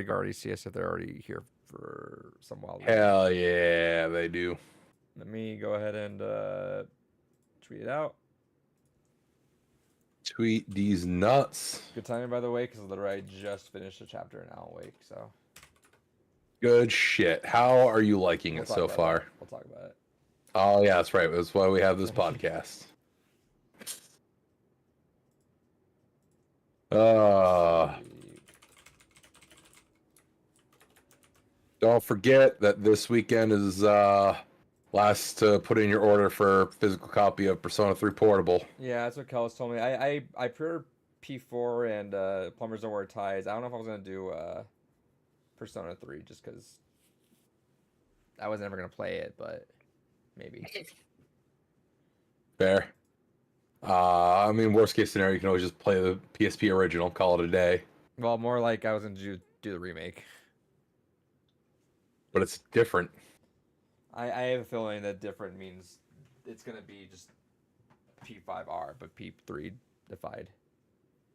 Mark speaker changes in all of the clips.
Speaker 1: think already see us if they're already here for some while.
Speaker 2: Hell yeah, they do.
Speaker 1: Let me go ahead and tweet it out.
Speaker 2: Tweet these nuts.
Speaker 1: Good timing, by the way, because literally I just finished a chapter in Alan Wake, so.
Speaker 2: Good shit. How are you liking it so far?
Speaker 1: We'll talk about it.
Speaker 2: Oh yeah, that's right. That's why we have this podcast. Don't forget that this weekend is last to put in your order for physical copy of Persona 3 Portable.
Speaker 1: Yeah, that's what Kellis told me. I pre-ordered P4 and Plumbers Don't Wear Ties. I don't know if I was gonna do Persona 3 just because I was never gonna play it, but maybe.
Speaker 2: Fair. I mean, worst case scenario, you can always just play the PSP original, call it a day.
Speaker 1: Well, more like I was gonna do the remake.
Speaker 2: But it's different.
Speaker 1: I have a feeling that different means it's gonna be just P5R, but P3 defied.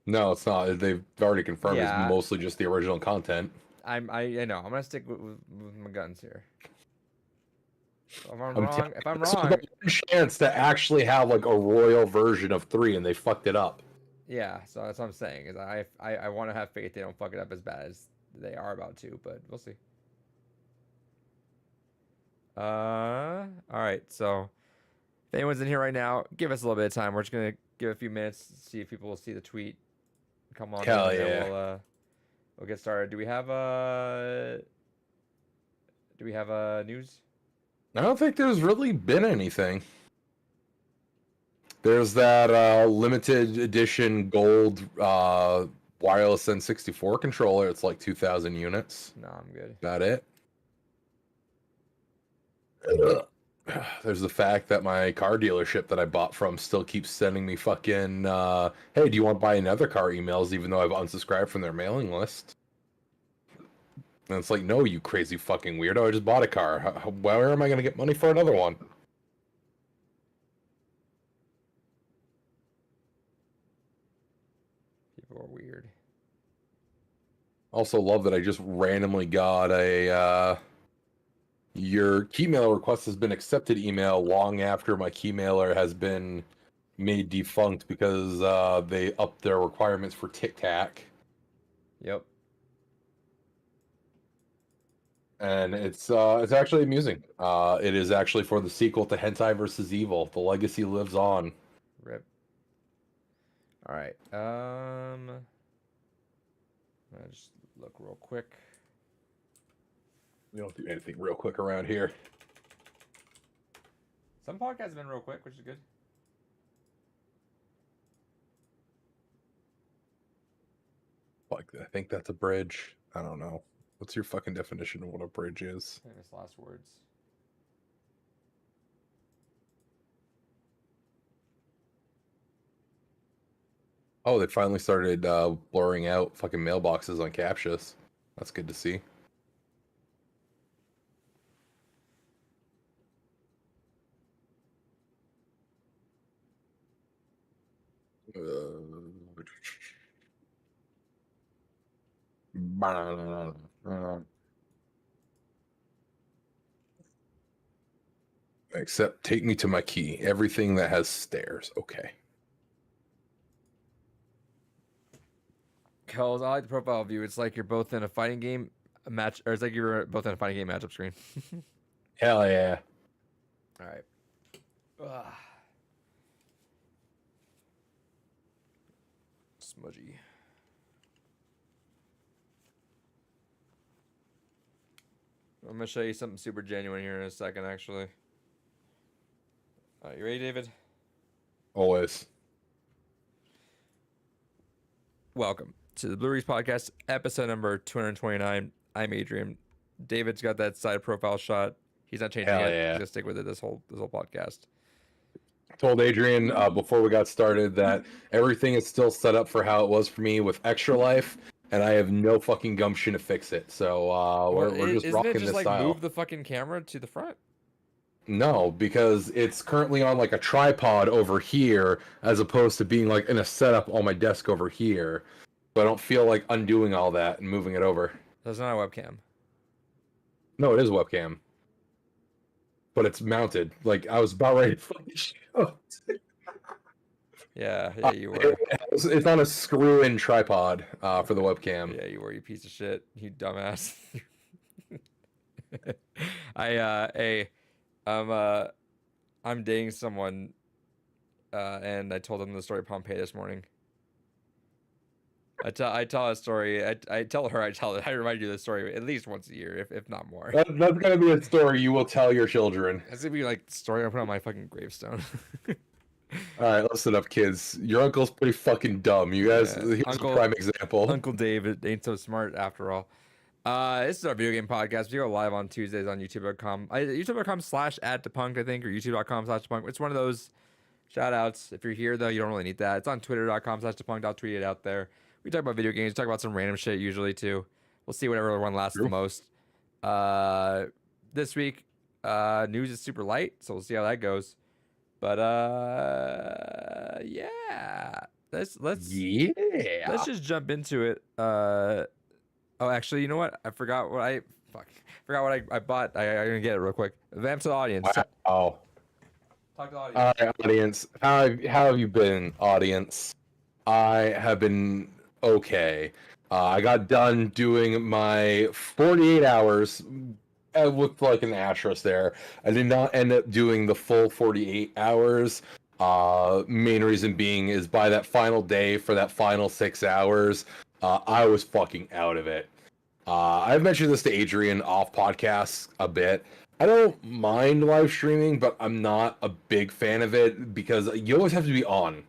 Speaker 2: No, it's not. They've already confirmed
Speaker 1: Yeah.
Speaker 2: it's mostly just the original content.
Speaker 1: I know. I'm gonna stick with my guns here. If I'm wrong,
Speaker 2: It's a chance to actually have like a royal version of 3, and they fucked it up.
Speaker 1: Yeah, so that's what I'm saying. Is I want to have faith they don't fuck it up as bad as they are about to, but we'll see. All right. So if anyone's in here right now, give us a little bit of time. We're just gonna give a few minutes to see if people will see the tweet. Come on.
Speaker 2: Hell
Speaker 1: in,
Speaker 2: yeah.
Speaker 1: We'll get started. Do we have news?
Speaker 2: I don't think there's really been anything. There's that limited edition gold wireless N64 controller. It's like 2,000 units.
Speaker 1: No, I'm good.
Speaker 2: About it. There's the fact that my car dealership that I bought from still keeps sending me fucking, hey, do you want to buy another car emails, even though I've unsubscribed from their mailing list? And it's like, no, you crazy fucking weirdo. I just bought a car. Where am I going to get money for another one?
Speaker 1: People are weird.
Speaker 2: Also love that I just randomly got a, your Keymailer request has been accepted email long after my Keymailer has been made defunct because they upped their requirements for Tic Tac.
Speaker 1: Yep.
Speaker 2: And it's actually amusing. It is actually for the sequel to Hentai vs. Evil. The legacy lives on.
Speaker 1: Rip. All right. I'll just look real quick.
Speaker 2: We don't do anything real quick around here.
Speaker 1: Some podcasts have been real quick, which is good.
Speaker 2: Like, I think that's a bridge. I don't know. What's your fucking definition of what a bridge is?
Speaker 1: Famous last words.
Speaker 2: Oh, they finally started blurring out fucking mailboxes on captchas. That's good to see. Except take me to my key. Everything that has stairs. Okay.
Speaker 1: Kells, I like the profile view. It's like you're both in a fighting game match, or it's like you're both in a fighting game matchup screen.
Speaker 2: Hell yeah.
Speaker 1: All right. Ugh. Smudgy. I'm gonna show you something super genuine here in a second, actually. You ready, David?
Speaker 2: Always.
Speaker 1: Welcome to the Blue Reese Podcast, episode number 229. I'm Adrian. David's got that side profile shot. He's not changing it.
Speaker 2: Yeah.
Speaker 1: He's gonna stick with it this whole podcast.
Speaker 2: I told Adrian before we got started that everything is still set up for how it was for me with Extra Life, and I have no fucking gumption to fix it. So we're just rocking this
Speaker 1: like
Speaker 2: style.
Speaker 1: Move the fucking camera to the front?
Speaker 2: No, because it's currently on like a tripod over here, as opposed to being like in a setup on my desk over here. So I don't feel like undoing all that and moving it over.
Speaker 1: That's not a webcam.
Speaker 2: No, it is a webcam, but it's mounted. Like I was about ready to fucking show.
Speaker 1: Yeah, you were.
Speaker 2: It's on a screw-in tripod for the webcam.
Speaker 1: Yeah, you were, you piece of shit. You dumbass. Hey, I'm I'm dating someone, and I told them the story of Pompeii this morning. I tell a story. I tell her. I remind you of the story at least once a year, if not more.
Speaker 2: That's gonna be a story you will tell your children.
Speaker 1: That's gonna be like the story I put on my fucking gravestone.
Speaker 2: All right, listen up, kids. Your uncle's pretty fucking dumb. You guys,
Speaker 1: Yeah.
Speaker 2: here's
Speaker 1: Uncle-
Speaker 2: a prime example.
Speaker 1: Uncle David ain't so smart after all. This is our video game podcast. We go live on Tuesdays on YouTube.com. YouTube.com/@depunked, I think, or YouTube.com/depunked. It's one of those shout outs. If you're here, though, you don't really need that. It's on Twitter.com/depunked. I'll tweet it out there. We talk about video games. We talk about some random shit usually, too. We'll see whatever one lasts the most. This week, news is super light, so we'll see how that goes. But, yeah. Let's just jump into it. Oh, actually, you know what? I forgot what I bought. I'm gonna get it real quick. Vamp to the audience.
Speaker 2: Oh,
Speaker 1: Talk to the audience.
Speaker 2: all right, audience. How have you been, audience? I have been okay. I got done doing my 48 hours with like an asterisk there. I did not end up doing the full 48 hours. Main reason being is by that final day for that final 6 hours, I was fucking out of it. I've mentioned this to Adrian off podcasts a bit. I don't mind live streaming, but I'm not a big fan of it because you always have to be on.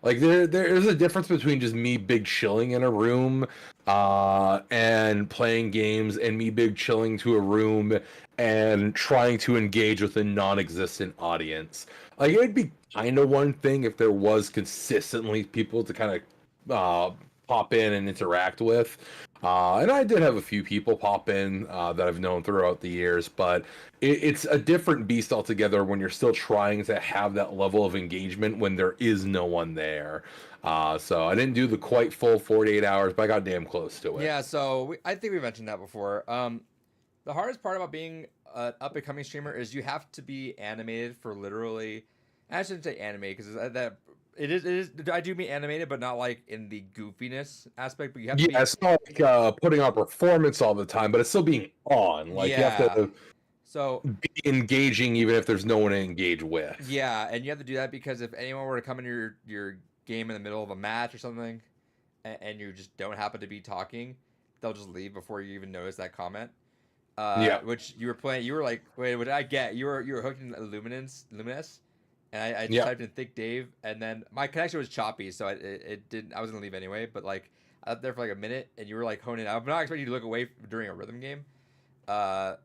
Speaker 2: Like there is a difference between just me big chilling in a room and playing games and me big chilling to a room and trying to engage with a non-existent audience. Like it'd be kind of one thing if there was consistently people to kind of pop in and interact with. And I did have a few people pop in that I've known throughout the years, but it's a different beast altogether when you're still trying to have that level of engagement when there is no one there. So I didn't do the quite full 48 hours, but I got damn close to it.
Speaker 1: Yeah, so I think we mentioned that before. The hardest part about being an up-and-coming streamer is you have to be animated for literally. I shouldn't say animated because that. It is. I do mean animated, but not like in the goofiness aspect. But you have to.
Speaker 2: Yeah, it's not like putting on performance all the time, but it's still being on. Like you have to be engaging, even if there's no one to engage with.
Speaker 1: Yeah, and you have to do that because if anyone were to come in your game in the middle of a match or something, and you just don't happen to be talking, they'll just leave before you even notice that comment. Which you were playing. You were like, wait, what did I get? You were hooked in Luminous. And I typed in Thick Dave, and then my connection was choppy, so it didn't. I was gonna leave anyway, but like I was there for like a minute, and you were like honing. I'm not expecting you to look away during a rhythm game, but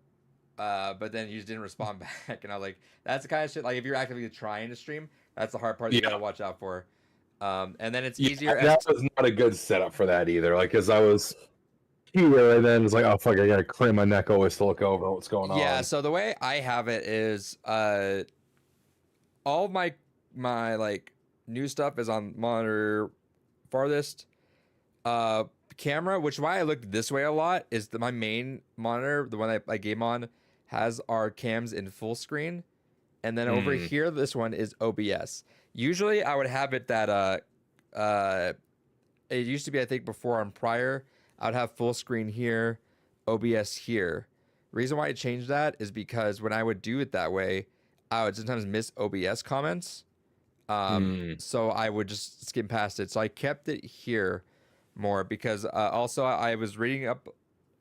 Speaker 1: then you just didn't respond back, and I was like, that's the kind of shit. Like if you're actively trying to stream, that's the hard part that you gotta watch out for. And then it's easier.
Speaker 2: That was not a good setup for that either. Like, cause I was here, and then it's like, oh fuck, I gotta clear my neck always to look over what's going on.
Speaker 1: Yeah. So the way I have it is, all my like new stuff is on monitor farthest. Camera, which why I looked this way a lot, is my main monitor, the one I game on, has our cams in full screen, and then over here, this one is OBS. Usually, I would have it that it used to be, I think, before on prior, I would have full screen here, OBS here. Reason why I changed that is because when I would do it that way, I would sometimes miss OBS comments. So I would just skim past it. So I kept it here more because also I was reading up,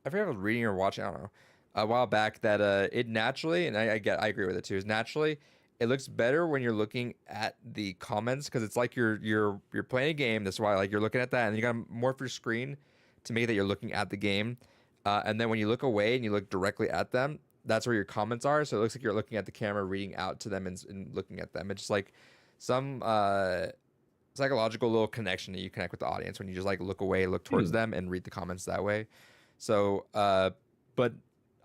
Speaker 1: I forget if I was reading or watching, I don't know, a while back that it naturally, and I agree with it too, is naturally it looks better when you're looking at the comments because it's like you're playing a game. That's why like you're looking at that and you got to morph your screen to make it that you're looking at the game. And then when you look away and you look directly at them, that's where your comments are. So it looks like you're looking at the camera, reading out to them and looking at them. It's just like some psychological little connection that you connect with the audience when you just like look away, look towards them and read the comments that way. So, but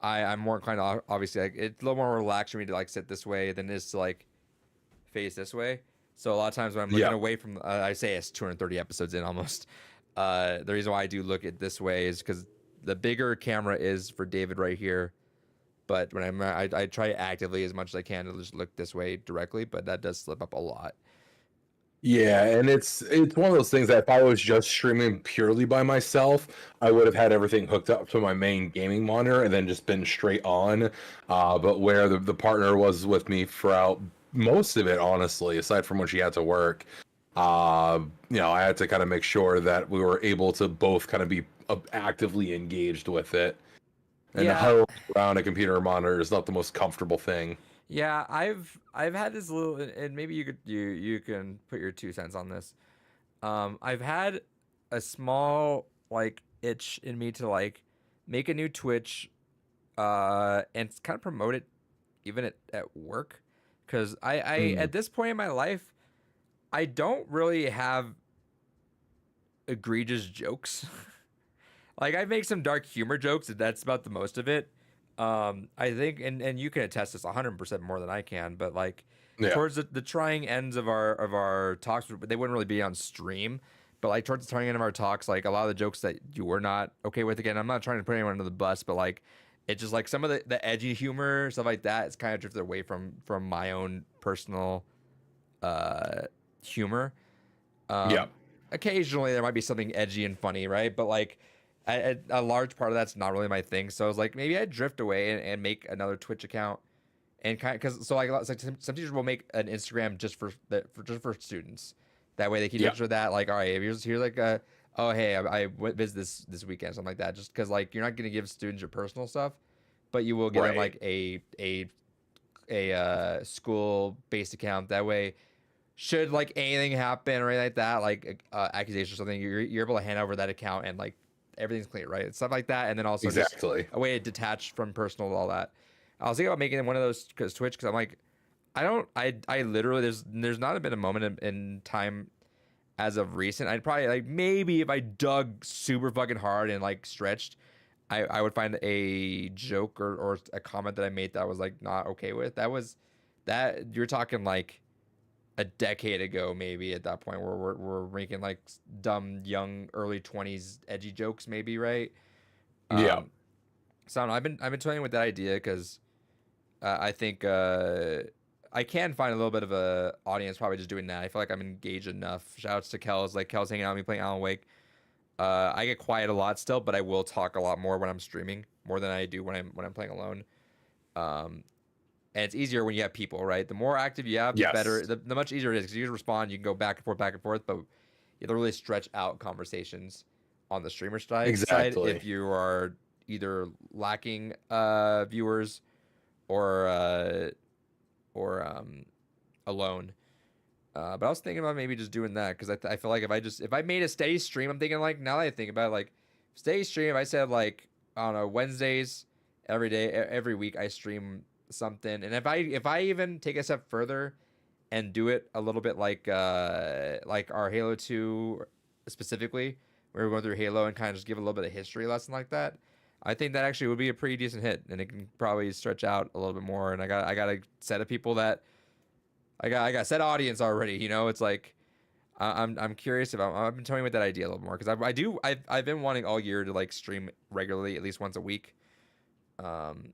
Speaker 1: I'm more inclined to, obviously, like, it's a little more relaxed for me to like sit this way than it is to like face this way. So a lot of times when I'm looking away from, I say it's 230 episodes in almost. The reason why I do look at this way is because the bigger camera is for David right here. But when I try actively as much as I can to just look this way directly, but that does slip up a lot.
Speaker 2: Yeah, and it's one of those things that if I was just streaming purely by myself, I would have had everything hooked up to my main gaming monitor and then just been straight on. But where the partner was with me throughout most of it, honestly, aside from when she had to work, I had to kind of make sure that we were able to both kind of be actively engaged with it. And
Speaker 1: Yeah,
Speaker 2: huddling around a computer monitor is not the most comfortable thing.
Speaker 1: yeah, I've had this little, and maybe you can put your 2 cents on this. I've had a small like itch in me to like make a new Twitch, and kind of promote it even at work, because I
Speaker 2: Mm,
Speaker 1: at this point in my life I don't really have egregious jokes. Like I make some dark humor jokes, and that's about the most of it. I think, and you can attest this 100% more than I can, but like
Speaker 2: yeah,
Speaker 1: towards the trying ends of our talks, they wouldn't really be on stream. But like towards the trying end of our talks, like a lot of the jokes that you were not okay with, again, I'm not trying to put anyone under the bus, but like it's just like some of the edgy humor stuff like that. It's kind of drifted away from my own personal uh humor.
Speaker 2: yeah,
Speaker 1: Um, Occasionally there might be something edgy and funny, right? But like a large part of that's not really my thing. So I was like, maybe I'd drift away and make another Twitch account and kind of, because so like, it's like some teachers will make an Instagram just for students. That way they keep in
Speaker 2: yeah,
Speaker 1: touch with that. Like, all right, here's like a, oh hey, I went visit this weekend, something like that. Just because like you're not gonna give students your personal stuff, but you will give them
Speaker 2: right,
Speaker 1: like a school based account. That way, should like anything happen or anything like that, like accusation or something, you're able to hand over that account and like everything's clear, right? Stuff like that, and then also just
Speaker 2: exactly.
Speaker 1: a way to detach from personal all that. I was thinking about making one of those because Twitch, because I'm like, I literally there's not been a moment in time as of recent. I'd probably like maybe if I dug super fucking hard and like stretched, I would find a joke or a comment that I made that I was like not okay with. That you're talking like a decade ago, maybe at that point where we're making like dumb, young, early 20s edgy jokes, maybe, right?
Speaker 2: Yeah,
Speaker 1: Um, so I don't know. I've been toying with that idea because I think I can find a little bit of a audience probably just doing that. I feel like I'm engaged enough. Shout outs to Kel's, like Kel's hanging out with me playing Alan Wake. I get quiet a lot still, but I will talk a lot more when I'm streaming, more than I do when I'm playing alone. Um, and it's easier when you have people, right? The more active you have, the better,
Speaker 2: yes,
Speaker 1: the much easier it is because you can respond, you can go back and forth, but you have to really stretch out conversations on the streamer side if
Speaker 2: exactly.
Speaker 1: you are either lacking viewers or or alone. But I was thinking about maybe just doing that because I feel like if I made a steady stream, I'm thinking like now that I think about it, like steady stream, if I said like I don't know Wednesdays every day every week I stream something, and if I even take a step further and do it a little bit like our Halo 2 specifically, where we're going through Halo and kind of just give a little bit of history lesson like that. I think that actually would be a pretty decent hit, and it can probably stretch out a little bit more. And I got a set of people that I got a set audience already. It's like I'm curious about. I've been toying with that idea a little more because I've been wanting all year to like stream regularly at least once a week. Um,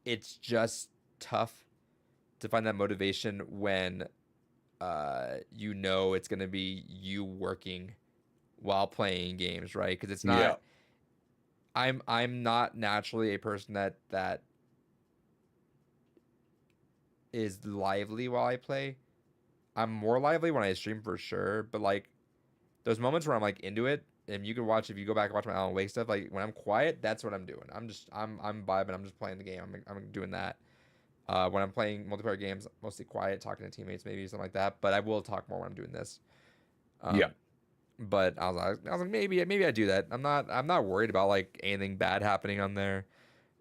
Speaker 1: it's just tough to find that motivation when it's gonna be you working while playing games, right? Because it's not.
Speaker 2: Yeah,
Speaker 1: I'm not naturally a person that is lively while I play. I'm more lively when I stream for sure, but like those moments where I'm like into it, and you can watch if you go back and watch my Alan Wake stuff. Like when I'm quiet, that's what I'm doing. I'm vibing. I'm just playing the game. I'm doing that. When I'm playing multiplayer games, mostly quiet, talking to teammates, maybe something like that. But I will talk more when I'm doing this.
Speaker 2: yeah,
Speaker 1: Um, but I was like maybe I do that. I'm not worried about like anything bad happening on there.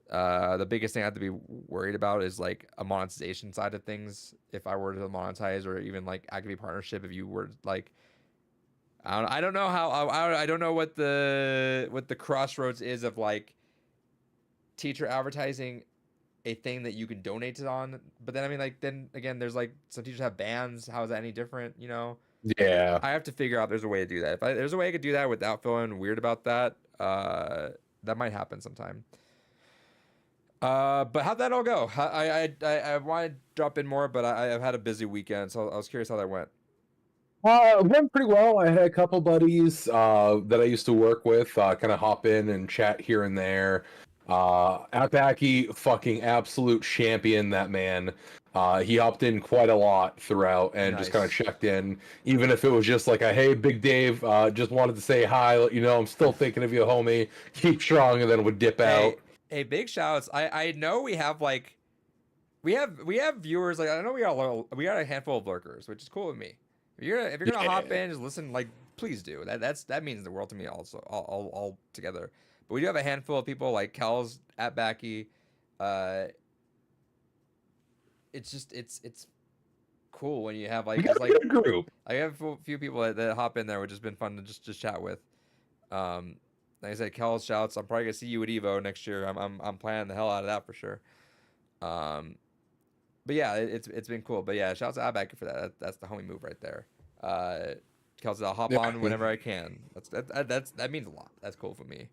Speaker 1: The biggest thing I have to be worried about is like a monetization side of things. If I were to monetize or even like activate partnership, if you were like, I don't know how I don't know what the crossroads is of like teacher advertising a thing that you can donate it on. But then I mean like then again, there's like some teachers have bans. How is that any different?
Speaker 2: yeah.
Speaker 1: I have to figure out there's a way to do that. If there's a way I could do that without feeling weird about that, that might happen sometime. But how'd that all go? I want to drop in more, but I've had a busy weekend, so I was curious how that went.
Speaker 2: It went pretty well. I had a couple buddies that I used to work with kind of hop in and chat here and there. Outbacky, fucking absolute champion, that man. He hopped in quite a lot throughout and just kind of
Speaker 1: Nice.
Speaker 2: checked in, even if it was just like a hey, Big Dave, just wanted to say hi, let you know I'm still thinking of you, homie. Keep strong, and then would dip out.
Speaker 1: Hey, big shouts. I know we have like we have viewers, like I know we got a handful of lurkers, which is cool with me. If you're gonna hop in, just listen, like please do. That means the world to me also all together. But we do have a handful of people like Kel's at Backy. Uh, it's just it's cool when you have
Speaker 2: We
Speaker 1: like
Speaker 2: got
Speaker 1: just
Speaker 2: a
Speaker 1: like
Speaker 2: good group.
Speaker 1: I have a few people that hop in there, which has been fun to just chat with. Like I said, Kel's shouts. I'm probably gonna see you at Evo next year. I'm planning the hell out of that for sure. Um, but yeah, it's been cool. But yeah, shouts to Abaki for that. That's the homie move right there. Kel's, I'll hop
Speaker 2: Yeah,
Speaker 1: on whenever I can. That means a lot. That's cool for me.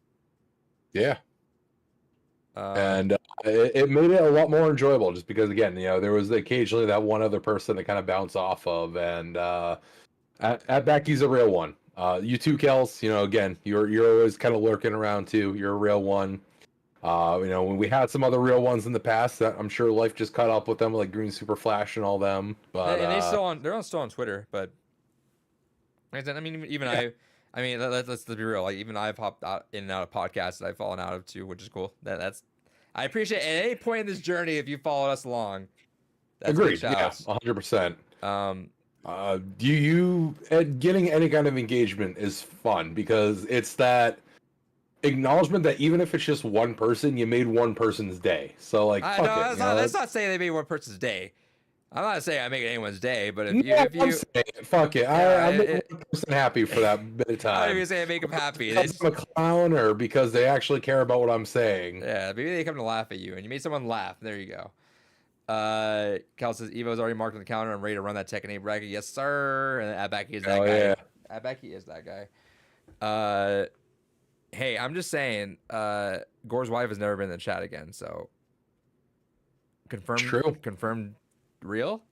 Speaker 2: yeah.
Speaker 1: Um,
Speaker 2: And it made it a lot more enjoyable just because again there was occasionally that one other person to kind of bounce off of, and at Becky's a real one. You too, Kels, again you're always kind of lurking around too. You're a real one. When we had some other real ones in the past that I'm sure life just caught up with them, like Green Super Flash and all them, but
Speaker 1: and they're still on Twitter, but like I said, I mean even
Speaker 2: yeah,
Speaker 1: I mean let's be real. Like even I've hopped out in and out of podcasts that I've fallen out of too, which is cool. That's I appreciate at any point in this journey if you followed us along. That's big
Speaker 2: agreed, yeah,
Speaker 1: shouts.
Speaker 2: 100%.
Speaker 1: Um,
Speaker 2: Getting any kind of engagement is fun because it's that acknowledgement that even if it's just one person, you made one person's day. So like,
Speaker 1: I
Speaker 2: fuck
Speaker 1: no,
Speaker 2: it,
Speaker 1: that's not saying they made one person's day. I'm not saying I make anyone's day, but
Speaker 2: No,
Speaker 1: if
Speaker 2: I'm
Speaker 1: you
Speaker 2: saying, fuck it.
Speaker 1: yeah,
Speaker 2: I made one person happy for that bit of
Speaker 1: I don't
Speaker 2: time.
Speaker 1: even say I make them happy. They
Speaker 2: Because
Speaker 1: just,
Speaker 2: I'm a clown or because they actually care about what I'm saying.
Speaker 1: yeah, maybe they come to laugh at you, and you made someone laugh. There you go. Cal says Evo's already marked on the calendar. I'm ready to run that Tekken 8 bracket. Yes, sir. And Abaki is that
Speaker 2: Oh
Speaker 1: guy.
Speaker 2: yeah.
Speaker 1: Abaki is that guy. Hey, I'm just saying. Gore's wife has never been in the chat again, so
Speaker 2: True.
Speaker 1: confirmed, real.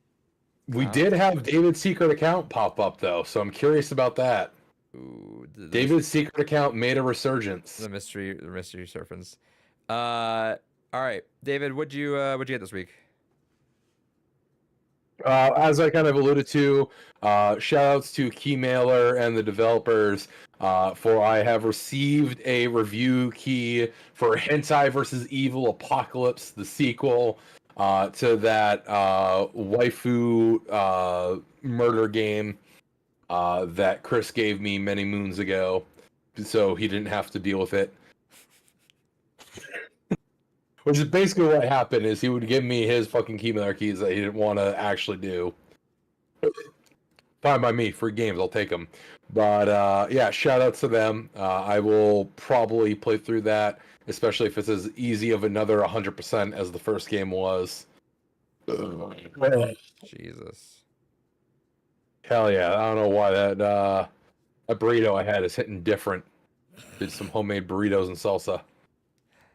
Speaker 2: We did have David's secret account pop up though, so I'm curious about that.
Speaker 1: Ooh,
Speaker 2: David's secret account made a resurgence.
Speaker 1: the mystery surfings. All right, David, what'd you get this week?
Speaker 2: As I kind of alluded to, shout outs to Keymailer and the developers, for I have received a review key for Hentai vs. Evil Apocalypse, the sequel to that waifu murder game that Chris gave me many moons ago, so he didn't have to deal with it. Which is basically what happened, is he would give me his fucking Keymailer keys that he didn't want to actually do. Fine by me, free games, I'll take them. But yeah, shout outs to them. I will probably play through that, especially if it's as easy of another 100% as the first game was.
Speaker 1: Jesus.
Speaker 2: Hell yeah, I don't know why that burrito I had is hitting different. Did some homemade burritos and salsa.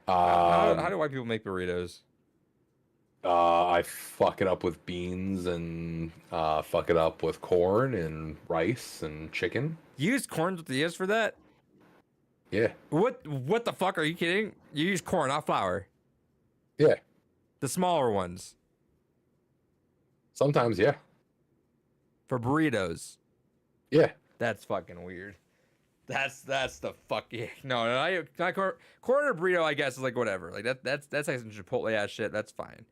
Speaker 1: How do white people make burritos?
Speaker 2: I fuck it up with beans and fuck it up with corn and rice and chicken.
Speaker 1: You use corn tortillas for that?
Speaker 2: Yeah.
Speaker 1: What the fuck, are you kidding? You use corn, not flour.
Speaker 2: Yeah.
Speaker 1: The smaller ones
Speaker 2: Sometimes, yeah.
Speaker 1: for burritos.
Speaker 2: Yeah.
Speaker 1: That's fucking weird. That's the fucking not corn or burrito. I guess is like whatever. Like that's like some Chipotle ass shit. That's fine.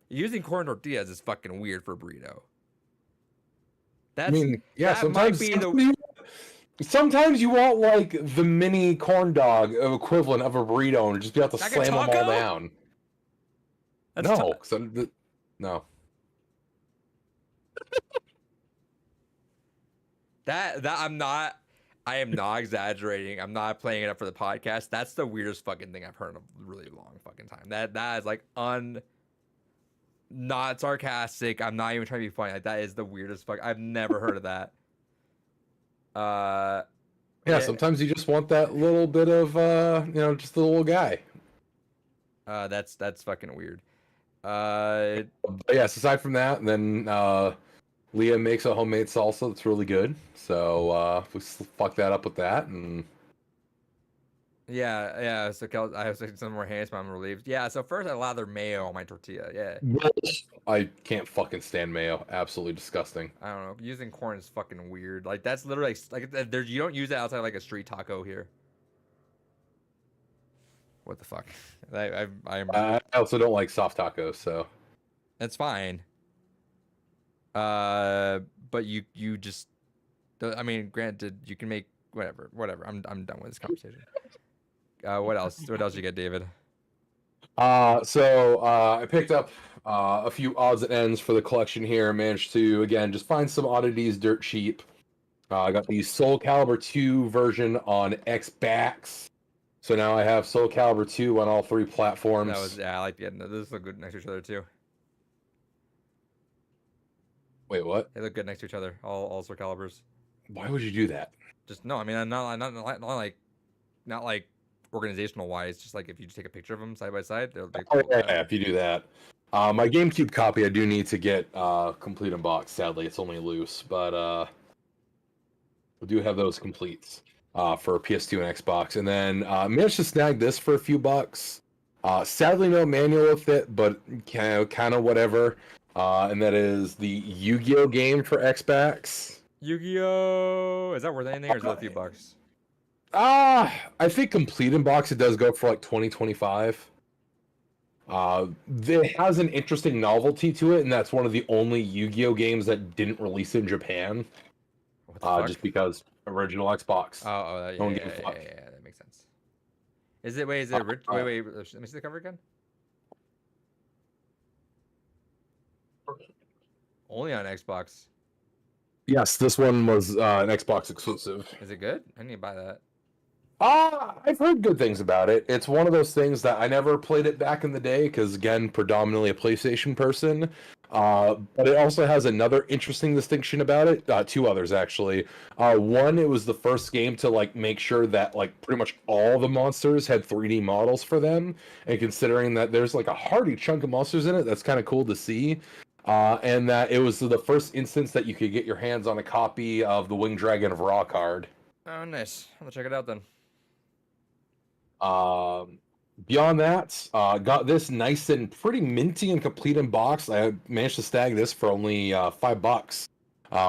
Speaker 1: Using corn tortillas is fucking weird for a burrito. That's,
Speaker 2: I mean, yeah,
Speaker 1: that might
Speaker 2: sometimes,
Speaker 1: be the
Speaker 2: sometimes you want like the mini corn dog equivalent of a burrito and just be able to
Speaker 1: like a
Speaker 2: slam them all
Speaker 1: taco?
Speaker 2: down.
Speaker 1: That's
Speaker 2: No, 'cause no.
Speaker 1: that I am not exaggerating. I'm not playing it up for the podcast. That's the weirdest fucking thing I've heard in a really long fucking time. That is like not sarcastic. I'm not even trying to be funny. Like that is the weirdest fuck. I've never heard of that.
Speaker 2: Yeah, sometimes you just want that little bit of just the little guy.
Speaker 1: That's fucking weird.
Speaker 2: But yes, aside from that, then Leah makes a homemade salsa that's really good. So we fuck that up with that, and
Speaker 1: yeah. So I have some more hands, but I'm relieved. Yeah. So first, I lather mayo on my tortilla. Yeah.
Speaker 2: I can't fucking stand mayo. Absolutely disgusting.
Speaker 1: I don't know. Using corn is fucking weird. Like that's literally like there. You don't use that outside of, like a street taco here. What the fuck? I'm.
Speaker 2: I also don't like soft tacos, so
Speaker 1: That's fine. But you just. I mean, granted, you can make whatever. I'm done with this conversation. What else? What else you get, David?
Speaker 2: I picked up a few odds and ends for the collection here. Managed to again just find some oddities dirt cheap. I got the Soul Calibur 2 version on Xbox. So now I have Soul Calibur 2 on all 3 platforms.
Speaker 1: I like getting those look good next to each other too.
Speaker 2: Wait, what?
Speaker 1: They look good next to each other. All Soul Caliburs.
Speaker 2: Why would you do that?
Speaker 1: Just no. I mean, I'm not like organizational wise. Just like if you just take a picture of them side by side, they'll be cool.
Speaker 2: Yeah, if you do that. My GameCube copy, I do need to get complete in box. Sadly, it's only loose, but we do have those completes for PS2 and Xbox. And then managed to snag this for a few bucks. Sadly, no manual with it, but kind of whatever. And that is the Yu-Gi-Oh game for Xbox.
Speaker 1: Yu-Gi-Oh! Is that worth anything, or is it a few bucks?
Speaker 2: I think complete in box it does go for like 20-25. It has an interesting novelty to it, and that's one of the only Yu-Gi-Oh games that didn't release in Japan. Just because original Xbox.
Speaker 1: Yeah, that makes sense. Is it? Wait, is it rich? Wait. Let me see the cover again. Only on Xbox.
Speaker 2: Yes, this one was an Xbox exclusive.
Speaker 1: Is it good? I need to buy that.
Speaker 2: I've heard good things about it. It's one of those things that I never played it back in the day because, again, predominantly a PlayStation person. But it also has another interesting distinction about it. 2 others, actually. One, it was the first game to like make sure that like pretty much all the monsters had 3D models for them. And considering that there's like a hearty chunk of monsters in it, that's kind of cool to see. And that it was the first instance that you could get your hands on a copy of the Winged Dragon of Ra card.
Speaker 1: Oh, nice. I'm gonna check it out then.
Speaker 2: Beyond that, got this nice and pretty minty and complete in box. I managed to snag this for only $5,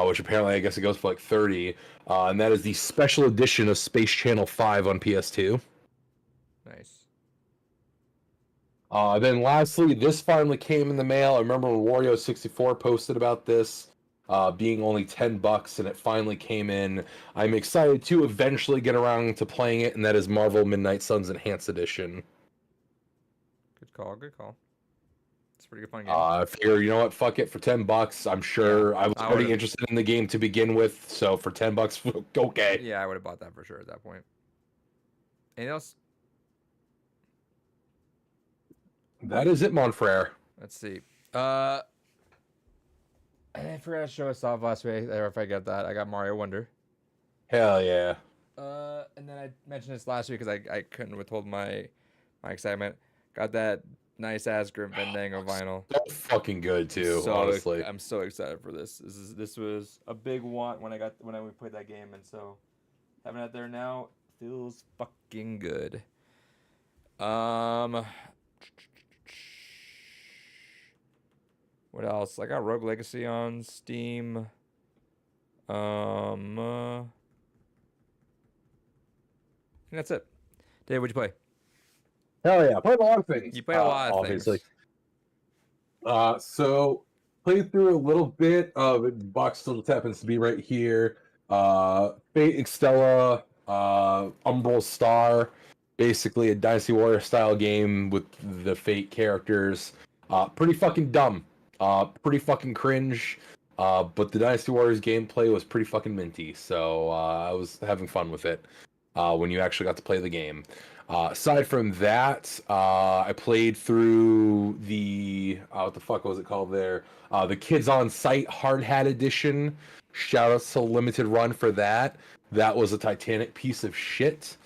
Speaker 2: which apparently I guess it goes for like 30. And that is the special edition of Space Channel 5 on PS2.
Speaker 1: Nice.
Speaker 2: Then lastly, this finally came in the mail. I remember when Wario64 posted about this being only $10, and it finally came in. I'm excited to eventually get around to playing it, and that is Marvel Midnight Suns Enhanced Edition.
Speaker 1: Good call. It's a pretty good fun game.
Speaker 2: I figure, you know what, fuck it, for $10. I'm sure I was already interested in the game to begin with, so for $10, okay.
Speaker 1: Yeah, I would have bought that for sure at that point. Anything else?
Speaker 2: That is it, Monfrere.
Speaker 1: Let's see. I forgot to show us off last week. Or if I got that, I got Mario Wonder.
Speaker 2: Hell yeah.
Speaker 1: And then I mentioned this last week because I couldn't withhold my excitement. Got that nice ass Grim Fandango vinyl.
Speaker 2: So fucking good too, honestly.
Speaker 1: I'm so excited for this. This was a big want when I played that game, and so having it there now feels fucking good. What else? I got Rogue Legacy on Steam. I think that's it. Dave, what'd you play?
Speaker 2: Hell yeah, played a lot of things.
Speaker 1: You played a lot of
Speaker 2: obviously.
Speaker 1: things.
Speaker 2: So played through a little bit of box still just happens to be right here. Fate Extella, Umbral Star, basically a Dynasty Warrior style game with the Fate characters. Pretty fucking dumb. Pretty fucking cringe. But the Dynasty Warriors gameplay was pretty fucking minty, so I was having fun with it when you actually got to play the game. Aside from that, I played through the what the fuck was it called there? The Kids on Site Hard Hat Edition. Shout out to Limited Run for that. That was a Titanic piece of shit.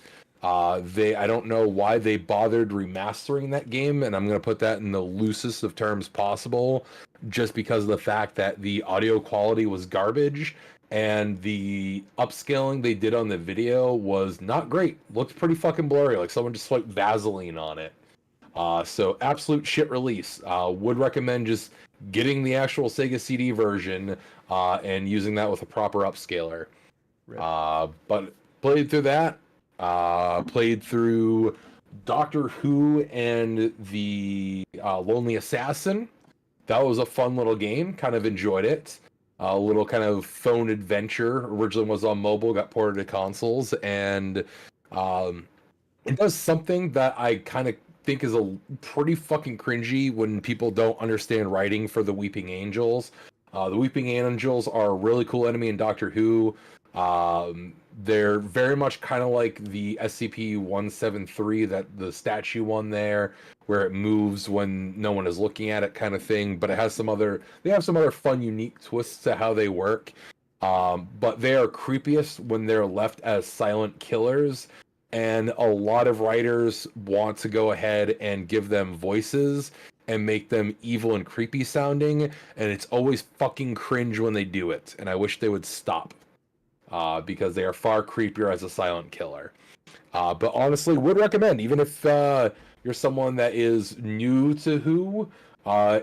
Speaker 2: I don't know why they bothered remastering that game, and I'm gonna put that in the loosest of terms possible, just because of the fact that the audio quality was garbage and the upscaling they did on the video was not great. Looked pretty fucking blurry, like someone just swiped Vaseline on it. So absolute shit release. Would recommend just getting the actual Sega CD version and using that with a proper upscaler. But played through that. Played through Doctor Who and the Lonely Assassin. That was a fun little game. Kind of enjoyed it. A little kind of phone adventure. Originally was on mobile, got ported to consoles, and it does something that I kind of think is a pretty fucking cringy when people don't understand writing for the Weeping Angels. The Weeping Angels are a really cool enemy in Doctor Who. They're very much kind of like the SCP-173, that the statue one there, where it moves when no one is looking at it, kind of thing. But it has they have some other fun, unique twists to how they work. But they are creepiest when they're left as silent killers. And a lot of writers want to go ahead and give them voices and make them evil and creepy sounding. And it's always fucking cringe when they do it. And I wish they would stop. Because they are far creepier as a silent killer. But honestly, would recommend, even if you're someone that is new to Who,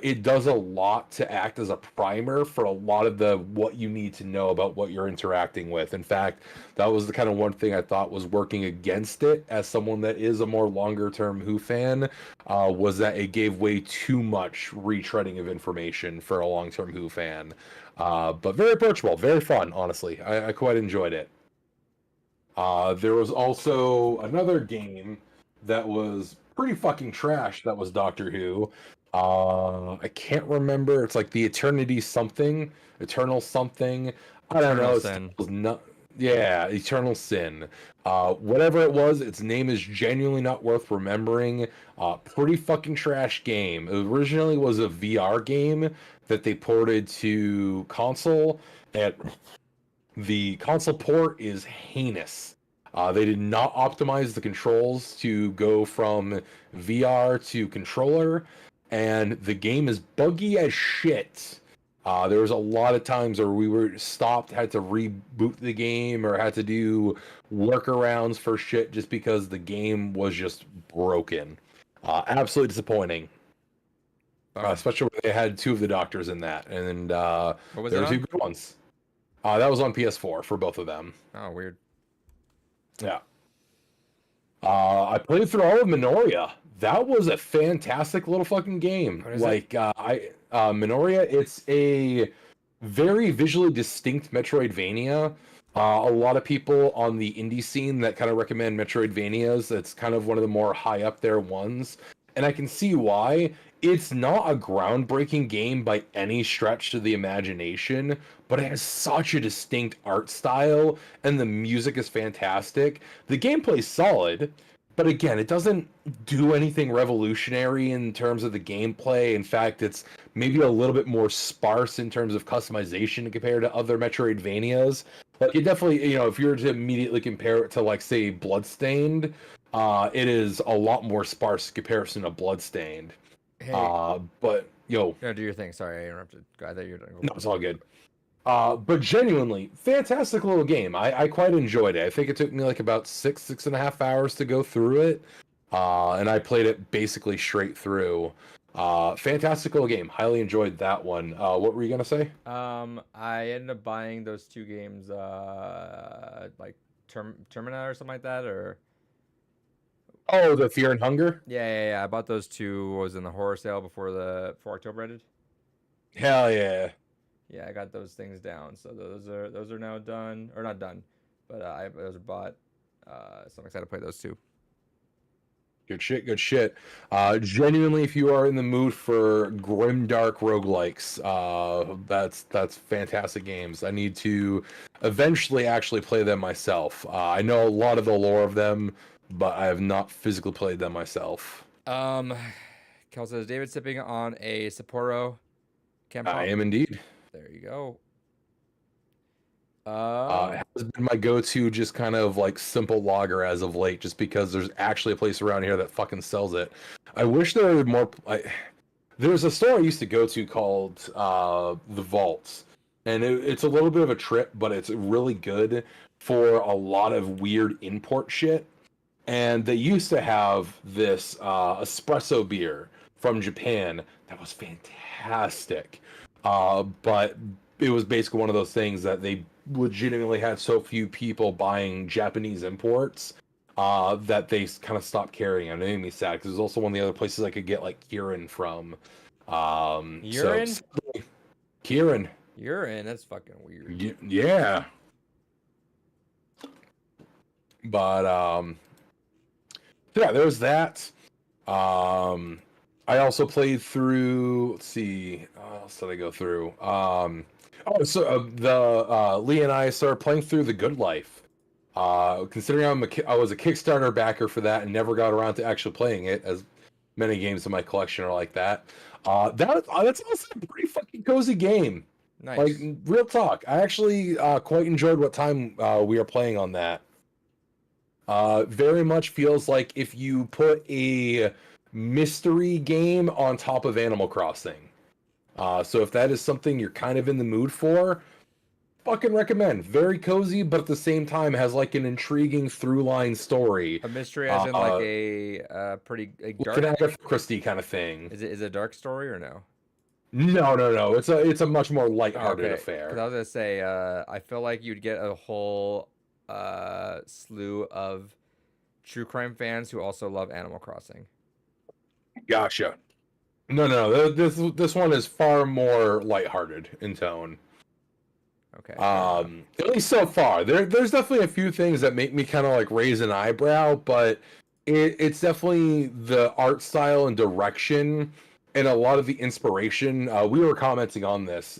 Speaker 2: it does a lot to act as a primer for a lot of what you need to know about what you're interacting with. In fact, that was the kind of one thing I thought was working against it as someone that is a more longer term Who fan, was that it gave way too much retreading of information for a long term Who fan. But very approachable, very fun, honestly. I quite enjoyed it. There was also another game that was pretty fucking trash that was Doctor Who. I can't remember. It's like the Eternal something. I don't know.
Speaker 1: Sin.
Speaker 2: It's not. Yeah, Eternal Sin. Whatever it was, its name is genuinely not worth remembering. Pretty fucking trash game. It originally was a VR game that they ported to console, and the console port is heinous. They did not optimize the controls to go from VR to controller, and the game is buggy as shit. There was a lot of times where we were stopped, had to reboot the game, or had to do workarounds for shit just because the game was just broken. Absolutely disappointing. Especially when they had two of the Doctors in that, and there were two good ones. That was on PS4 for both of them.
Speaker 1: Oh, weird.
Speaker 2: Yeah. I played through all of Minoria. That was a fantastic little fucking game. Like, Minoria, it's a very visually distinct Metroidvania. A lot of people on the indie scene that kind of recommend Metroidvanias. It's kind of one of the more high up there ones. And I can see why. It's not a groundbreaking game by any stretch of the imagination, but it has such a distinct art style, and the music is fantastic. The gameplay's solid, but again, it doesn't do anything revolutionary in terms of the gameplay. In fact, it's maybe a little bit more sparse in terms of customization compared to other Metroidvanias. Like, it definitely, if you were to immediately compare it to, like, say, Bloodstained, it is a lot more sparse in comparison to Bloodstained.
Speaker 1: Hey,
Speaker 2: but
Speaker 1: do your thing. Sorry, I interrupted. I thought you were doing.
Speaker 2: No, it's all good. But genuinely, fantastic little game. I quite enjoyed it. I think it took me like about 6.5 hours to go through it. And I played it basically straight through. Fantastic little game. Highly enjoyed that one. What were you gonna say?
Speaker 1: I ended up buying those two games, like Termina or something like that, or.
Speaker 2: Oh, the Fear and Hunger?
Speaker 1: Yeah. I bought those two. Was in the horror sale before October ended.
Speaker 2: Hell yeah.
Speaker 1: Yeah, I got those things down. So those are now done, or not done, but those are bought. So I'm excited to play those two.
Speaker 2: Good shit. Genuinely, if you are in the mood for grimdark roguelikes, that's fantastic games. I need to eventually actually play them myself. I know a lot of the lore of them, but I have not physically played them myself.
Speaker 1: Kel says David sipping on a Sapporo Camp
Speaker 2: I am indeed.
Speaker 1: There you go.
Speaker 2: It has been my go-to, just kind of like simple lager as of late, just because there's actually a place around here that fucking sells it. I wish there were more. There's a store I used to go to called The Vaults, and it's a little bit of a trip, but it's really good for a lot of weird import shit. And they used to have this espresso beer from Japan that was fantastic, but it was basically one of those things that they legitimately had so few people buying Japanese imports that they kind of stopped carrying it. It made me sad because it was also one of the other places I could get like Kirin from.
Speaker 1: Urine?
Speaker 2: So, Kirin.
Speaker 1: Urine? That's fucking weird.
Speaker 2: Yeah. But yeah, there's that. I also played through. Let's see, what else did I go through? Lee and I started playing through The Good Life. Considering I was a Kickstarter backer for that and never got around to actually playing it, as many games in my collection are like that. That's also a pretty fucking cozy game.
Speaker 1: Nice.
Speaker 2: Like, real talk. I actually quite enjoyed what time we are playing on that. Very much feels like if you put a mystery game on top of Animal Crossing. So if that is something you're kind of in the mood for, fucking recommend. Very cozy, but at the same time has like an intriguing through-line story.
Speaker 1: A mystery as in like a pretty dark...
Speaker 2: Like an Agatha Christie kind of thing.
Speaker 1: Is it a dark story or no?
Speaker 2: No. It's a much more lighthearted affair.
Speaker 1: Because I was gonna say, I feel like you'd get a whole slew of true crime fans who also love Animal Crossing.
Speaker 2: Gotcha. No. This one is far more lighthearted in tone.
Speaker 1: Okay.
Speaker 2: At least so far. There's definitely a few things that make me kind of like raise an eyebrow, but it's definitely the art style and direction and a lot of the inspiration. We were commenting on this.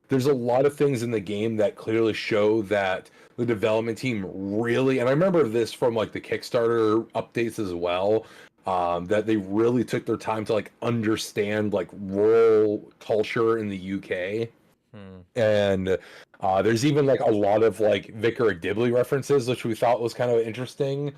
Speaker 2: There's a lot of things in the game that clearly show that the development team really, and I remember this from like the Kickstarter updates as well, that they really took their time to like understand like rural culture in the UK. And there's even like a lot of like Vicar of Dibley references, which we thought was kind of interesting,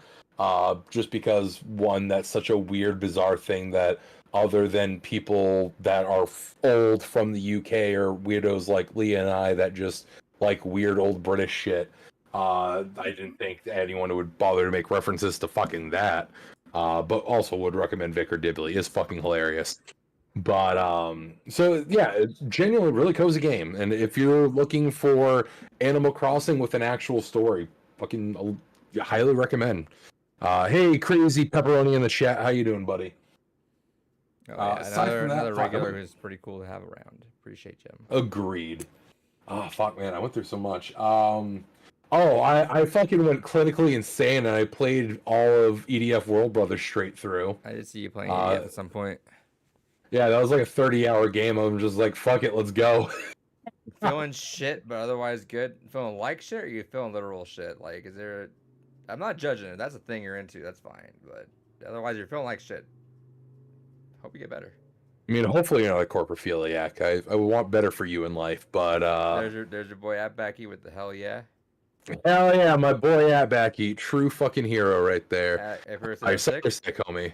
Speaker 2: just because one, that's such a weird, bizarre thing that other than people that are old from the UK or weirdos like Lee and I that just like weird old British shit. I didn't think anyone would bother to make references to fucking that, but also would recommend Vicar Dibley. It's fucking hilarious. But so yeah, it's genuinely really cozy game, and if you're looking for Animal Crossing with an actual story, fucking highly recommend. Hey, Crazy Pepperoni in the chat, how you doing, buddy?
Speaker 1: Another regular who's pretty cool to have around. Appreciate Jim.
Speaker 2: Agreed. Oh fuck, man, I went through so much. I fucking went clinically insane, and I played all of EDF World Brothers straight through.
Speaker 1: I did see you playing EDF at some point.
Speaker 2: Yeah, that was like a 30-hour game. I'm just like, fuck it, let's go.
Speaker 1: Feeling shit, but otherwise good. Feeling like shit, or you feeling literal shit? Like, is there? I'm not judging it. That's a thing you're into. That's fine. But otherwise, you're feeling like shit. Hope you get better.
Speaker 2: I mean, hopefully you're not a corporaphiliac. I would want better for you in life, but
Speaker 1: there's your boy Abbacky with the hell yeah.
Speaker 2: Hell yeah, my boy Abbacky, true fucking hero right there.
Speaker 1: If you're
Speaker 2: sick, homie.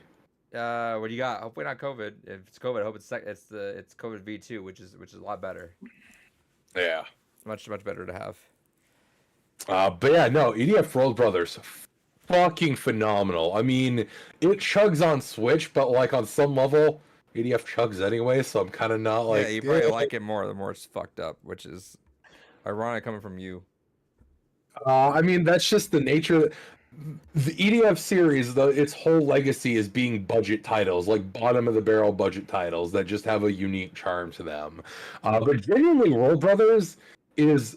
Speaker 1: What do you got? Hopefully not COVID. If it's COVID, I hope it's COVID V2, which is a lot better.
Speaker 2: Yeah.
Speaker 1: Much better to have.
Speaker 2: But yeah, no, EDF World Brothers, fucking phenomenal. I mean, it chugs on Switch, but like on some level, EDF chugs anyway, so I'm kind of not like...
Speaker 1: Yeah, you probably like it more the more it's fucked up, which is ironic coming from you.
Speaker 2: I mean, that's just the nature... The EDF series, its whole legacy is being budget titles, like bottom-of-the-barrel budget titles that just have a unique charm to them. But genuinely, World Brothers is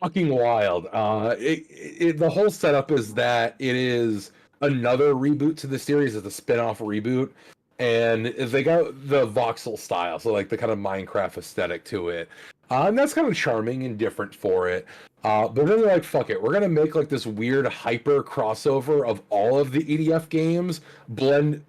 Speaker 2: fucking wild. The whole setup is that it is another reboot to the series. It's a spin-off reboot. And they got the voxel style, so like the kind of Minecraft aesthetic to it. And that's kind of charming and different for it. But then they're like, fuck it, we're gonna make like this weird hyper crossover of all of the EDF games, blend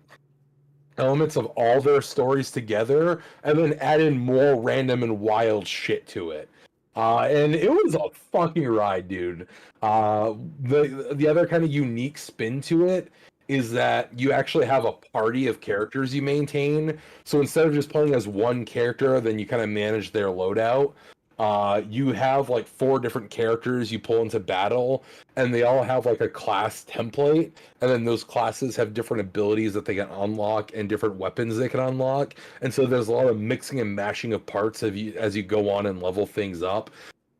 Speaker 2: elements of all their stories together, and then add in more random and wild shit to it. And it was a fucking ride, dude. The other kind of unique spin to it is that you actually have a party of characters you maintain. So instead of just playing as one character, then you kind of manage their loadout. You have like 4 different characters you pull into battle, and they all have like a class template, and then those classes have different abilities that they can unlock and different weapons they can unlock. And so there's a lot of mixing and mashing of parts as you go on and level things up.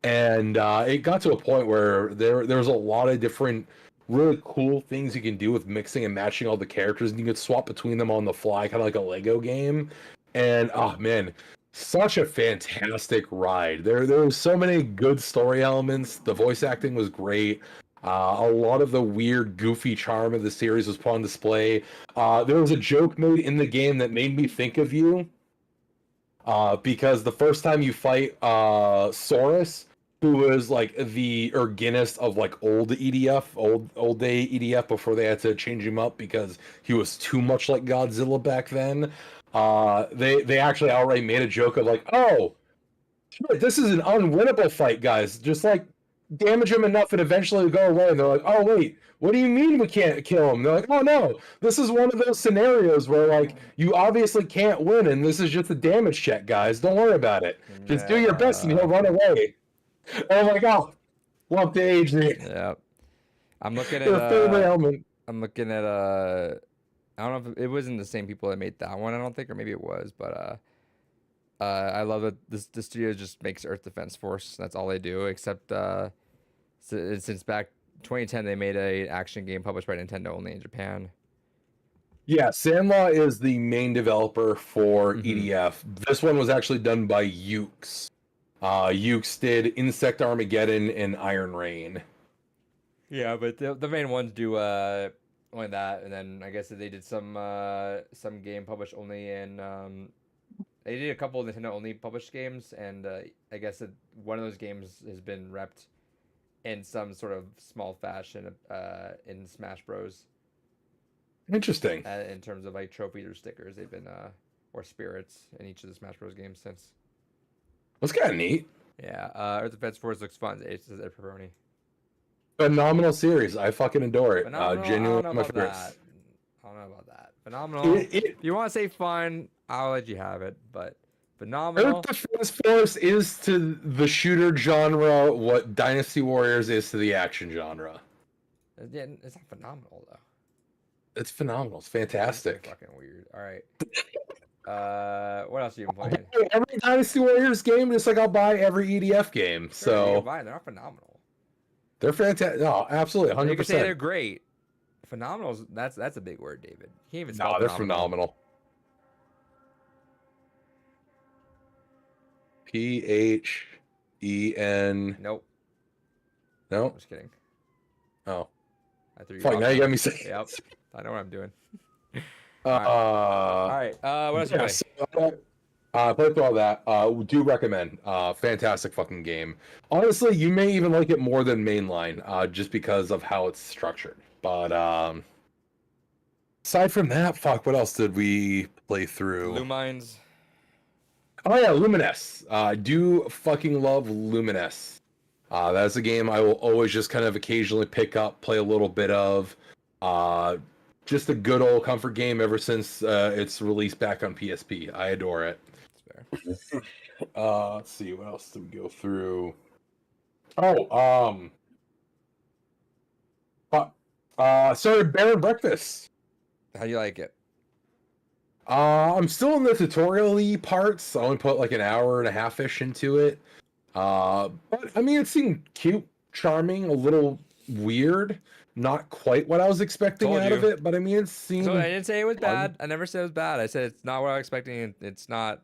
Speaker 2: And it got to a point where there was a lot of different really cool things you can do with mixing and matching all the characters, and you could swap between them on the fly, kind of like a Lego game. And oh man, such a fantastic ride. There were so many good story elements. The voice acting was great. A lot of the weird, goofy charm of the series was put on display. There was a joke made in the game that made me think of you. Because the first time you fight Saurus, who was like the Erginist of like old EDF, old day EDF before they had to change him up because he was too much like Godzilla back then. They actually already made a joke of like, oh, shit, this is an unwinnable fight, guys. Just like damage him enough and eventually go away. And they're like, oh wait, what do you mean we can't kill him? They're like, oh no, this is one of those scenarios where like you obviously can't win, and this is just a damage check, guys. Don't worry about it. Just do your best, and he'll run away. Oh my god, love to age me.
Speaker 1: Yeah. I'm looking
Speaker 2: Their favorite
Speaker 1: at
Speaker 2: element.
Speaker 1: I'm looking at I don't know if it wasn't the same people that made that one, I don't think, or maybe it was, but I love that the studio just makes Earth Defense Force. That's all they do, except since back 2010 they made a action game published by Nintendo only in Japan.
Speaker 2: Yeah, Sandlaw is the main developer for
Speaker 1: Mhm.
Speaker 2: EDF. This one was actually done by Ukes. Ukes did Insect Armageddon and Iron Rain.
Speaker 1: Yeah, but the main ones do only that, and then I guess that they did some game published only in they did a couple of Nintendo only published games, and I guess that one of those games has been repped in some sort of small fashion in Smash Bros.
Speaker 2: Interesting.
Speaker 1: In terms of like trophies or stickers, they've been or spirits in each of the Smash Bros. Games since.
Speaker 2: That's kind of neat.
Speaker 1: Yeah, Earth Defense Force looks fun. It's a pepperoni.
Speaker 2: Phenomenal series. I fucking adore it.
Speaker 1: Phenomenal. I
Speaker 2: Genuinely
Speaker 1: don't know
Speaker 2: my
Speaker 1: about
Speaker 2: favorites.
Speaker 1: that. I don't know about that. Phenomenal.
Speaker 2: It,
Speaker 1: If you want to say fun, I'll let you have it. But phenomenal.
Speaker 2: Earth Defense Force is to the shooter genre what Dynasty Warriors is to the action genre.
Speaker 1: Yeah, it's not phenomenal though.
Speaker 2: It's phenomenal. It's
Speaker 1: It's
Speaker 2: fantastic.
Speaker 1: fucking weird. All right. What else are you
Speaker 2: I'll
Speaker 1: playing?
Speaker 2: buy every Dynasty Warriors game, just like I'll buy every EDF game.
Speaker 1: Sure, you can
Speaker 2: So
Speaker 1: buy them. They're not phenomenal.
Speaker 2: they're fantastic. No, absolutely,
Speaker 1: You can say they're
Speaker 2: 100%.
Speaker 1: great. Phenomenal. That's a big word, David. You can't even spell
Speaker 2: No, they're phenomenal. PHEN.
Speaker 1: Nope.
Speaker 2: No.
Speaker 1: I'm just kidding.
Speaker 2: Oh,
Speaker 1: I threw you
Speaker 2: fuck!
Speaker 1: off
Speaker 2: Now you
Speaker 1: there.
Speaker 2: got me saying.
Speaker 1: Yep. I know what I'm doing.
Speaker 2: Uh,
Speaker 1: All right. What else you
Speaker 2: yeah,
Speaker 1: playing?
Speaker 2: so, played through all that. Do recommend. Fantastic fucking game. Honestly, you may even like it more than mainline, just because of how it's structured. But aside from that, fuck, what else did we play through?
Speaker 1: Lumines.
Speaker 2: Oh yeah, Lumines. I do fucking love Lumines. That's a game I will always just kind of occasionally pick up, play a little bit of. Just a good old comfort game ever since its release back on PSP. I adore it.
Speaker 1: That's fair.
Speaker 2: Let's see, what else did we go through? Oh, started Bear and Breakfast.
Speaker 1: How do you like it?
Speaker 2: I'm still in the tutorial-y parts. I only put like an hour and a half-ish into it. But I mean, it seemed cute, charming, a little weird. Not quite what I was expecting
Speaker 1: Told
Speaker 2: out
Speaker 1: you.
Speaker 2: of it, but I mean, it seemed.
Speaker 1: So I didn't say it was
Speaker 2: fun.
Speaker 1: bad. I never said it was bad. I said it's not what I was expecting. And it's not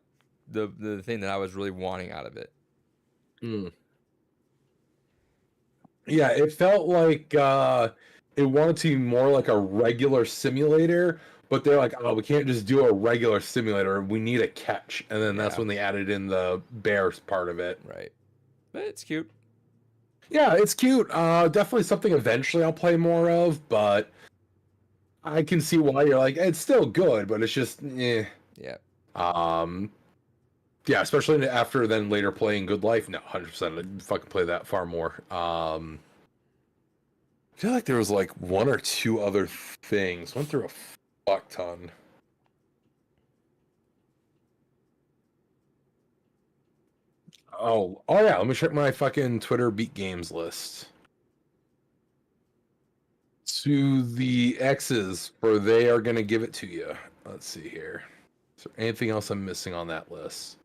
Speaker 1: the thing that I was really wanting out of it.
Speaker 2: Mm. Yeah, it felt like it wanted to be more like a regular simulator, but they're like, oh, we can't just do a regular simulator. We need a catch, and then that's
Speaker 1: Yeah.
Speaker 2: when they added in the bears part of it.
Speaker 1: Right. But it's cute.
Speaker 2: Yeah, it's cute. Definitely something eventually I'll play more of, but I can see why you're like, it's still good, but it's just, eh.
Speaker 1: Yeah.
Speaker 2: Um, yeah, especially after then later playing Good Life. No, 100%. I'd fucking play that far more. I feel like there was like one or two other things. Went through a fuck ton. Oh yeah. Let me check my fucking Twitter Beat Games list. To the X's, for they are gonna give it to you. Let's see here. Is there anything else I'm missing on that list?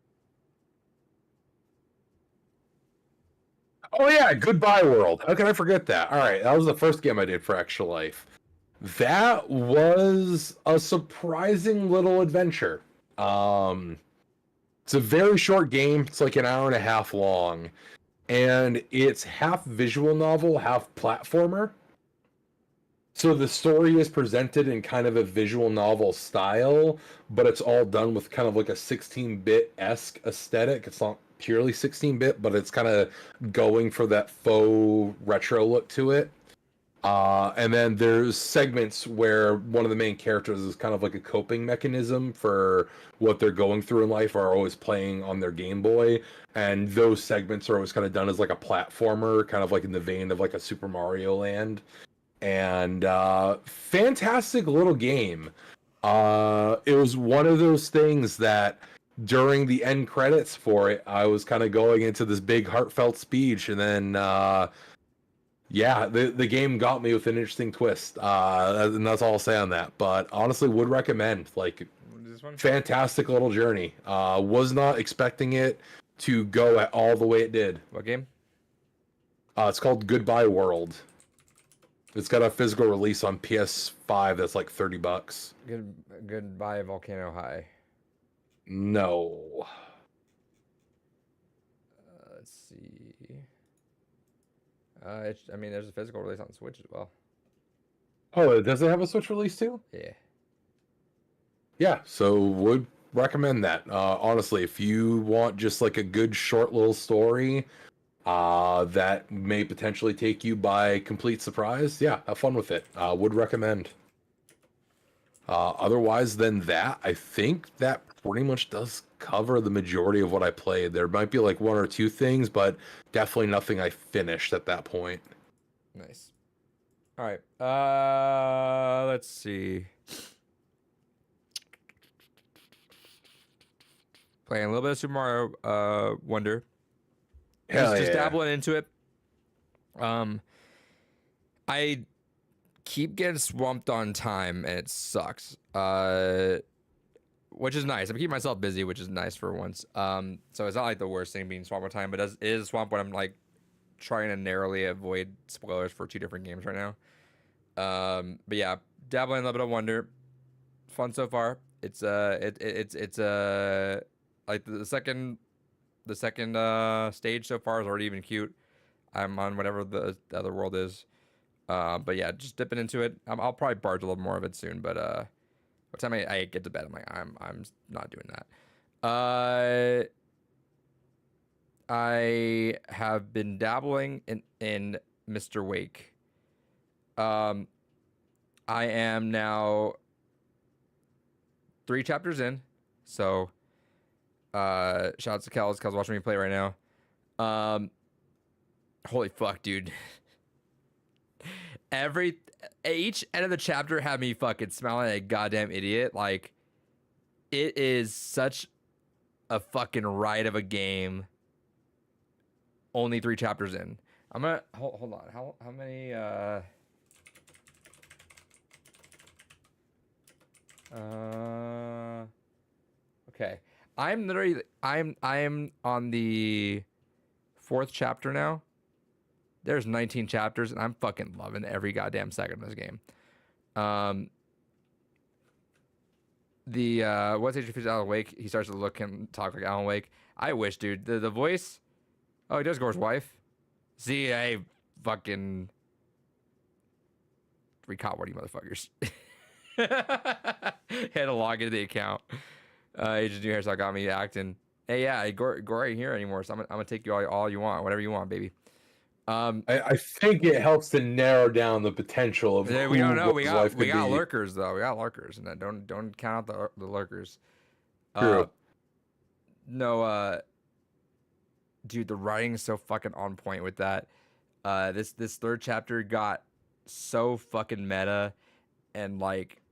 Speaker 2: Oh yeah, Goodbye World. How can I forget that? All right, that was the first game I did for Extra Life. That was a surprising little adventure. It's a very short game. It's like an hour and a half long, and it's half visual novel, half platformer. So the story is presented in kind of a visual novel style, but it's all done with kind of like a 16-bit-esque aesthetic. It's not purely 16-bit, but it's kind of going for that faux retro look to it. And then there's segments where one of the main characters is kind of like a coping mechanism for what they're going through in life, are always playing on their Game Boy. And those segments are always kind of done as like a platformer, kind of like in the vein of like a Super Mario Land. And fantastic little game. It was one of those things that during the end credits for it, I was kind of going into this big heartfelt speech, and then yeah, the game got me with an interesting twist, and that's all I'll say on that. But honestly, would recommend. Like,
Speaker 1: This one?
Speaker 2: fantastic little journey. Was not expecting it to go at all the way it did.
Speaker 1: What game?
Speaker 2: It's called Goodbye World. It's got a physical release on PS5 that's like $30.
Speaker 1: Goodbye Volcano High.
Speaker 2: No.
Speaker 1: Let's see. I mean, there's a physical release on Switch as well.
Speaker 2: Oh, does it have a Switch release too?
Speaker 1: Yeah.
Speaker 2: Yeah, so would recommend that. Honestly, if you want just like a good short little story that may potentially take you by complete surprise, yeah, have fun with it. Would recommend. Otherwise than that, I think that pretty much does cover the majority of what I played. There might be like one or two things, but definitely nothing I finished at that point.
Speaker 1: Nice. All right. Let's see. Playing a little bit of Super Mario Wonder.
Speaker 2: Hell
Speaker 1: Just
Speaker 2: yeah.
Speaker 1: dabbling into it. I keep getting swamped on time, and it sucks. Which is nice. I'm keeping myself busy, which is nice for once. So it's not like the worst thing being swamped on time, but it is a swamp when I'm like trying to narrowly avoid spoilers for two different games right now. But yeah, dabbling in a little bit of Wonder. Fun so far. It's like the second stage so far is already even cute. I'm on whatever the other world is. But yeah, just dipping into it. I'll probably barge a little more of it soon. But by the time I get to bed, I'm like, I'm not doing that. I have been dabbling in Mr. Wake. I am now 3 chapters in, so shout out to Kel's watching me play right now. Holy fuck, dude. Each end of the chapter had me fucking smiling like a goddamn idiot. Like, it is such a fucking ride of a game. Only 3 chapters in. I'm gonna hold on. How many okay. I'm literally I'm on the 4th chapter now. There's 19 chapters, and I'm fucking loving every goddamn second of this game. Once he defeats Alan Wake, he starts to look and talk like Alan Wake. I wish, dude. The voice. Oh, he does Gore's wife. See, I fucking recaught what you motherfuckers. Had to log into the account. Agent New Hairstyle got me acting. Hey, yeah, Gore ain't here anymore, so I'm gonna take you all you want, whatever you want, baby.
Speaker 2: I think it helps to narrow down the potential of
Speaker 1: we
Speaker 2: who
Speaker 1: don't know.
Speaker 2: Gore's wife
Speaker 1: We
Speaker 2: could
Speaker 1: got
Speaker 2: be.
Speaker 1: lurkers though. We got lurkers, and don't count out the lurkers.
Speaker 2: True.
Speaker 1: No, dude, the writing is so fucking on point with that. This third chapter got so fucking meta, and like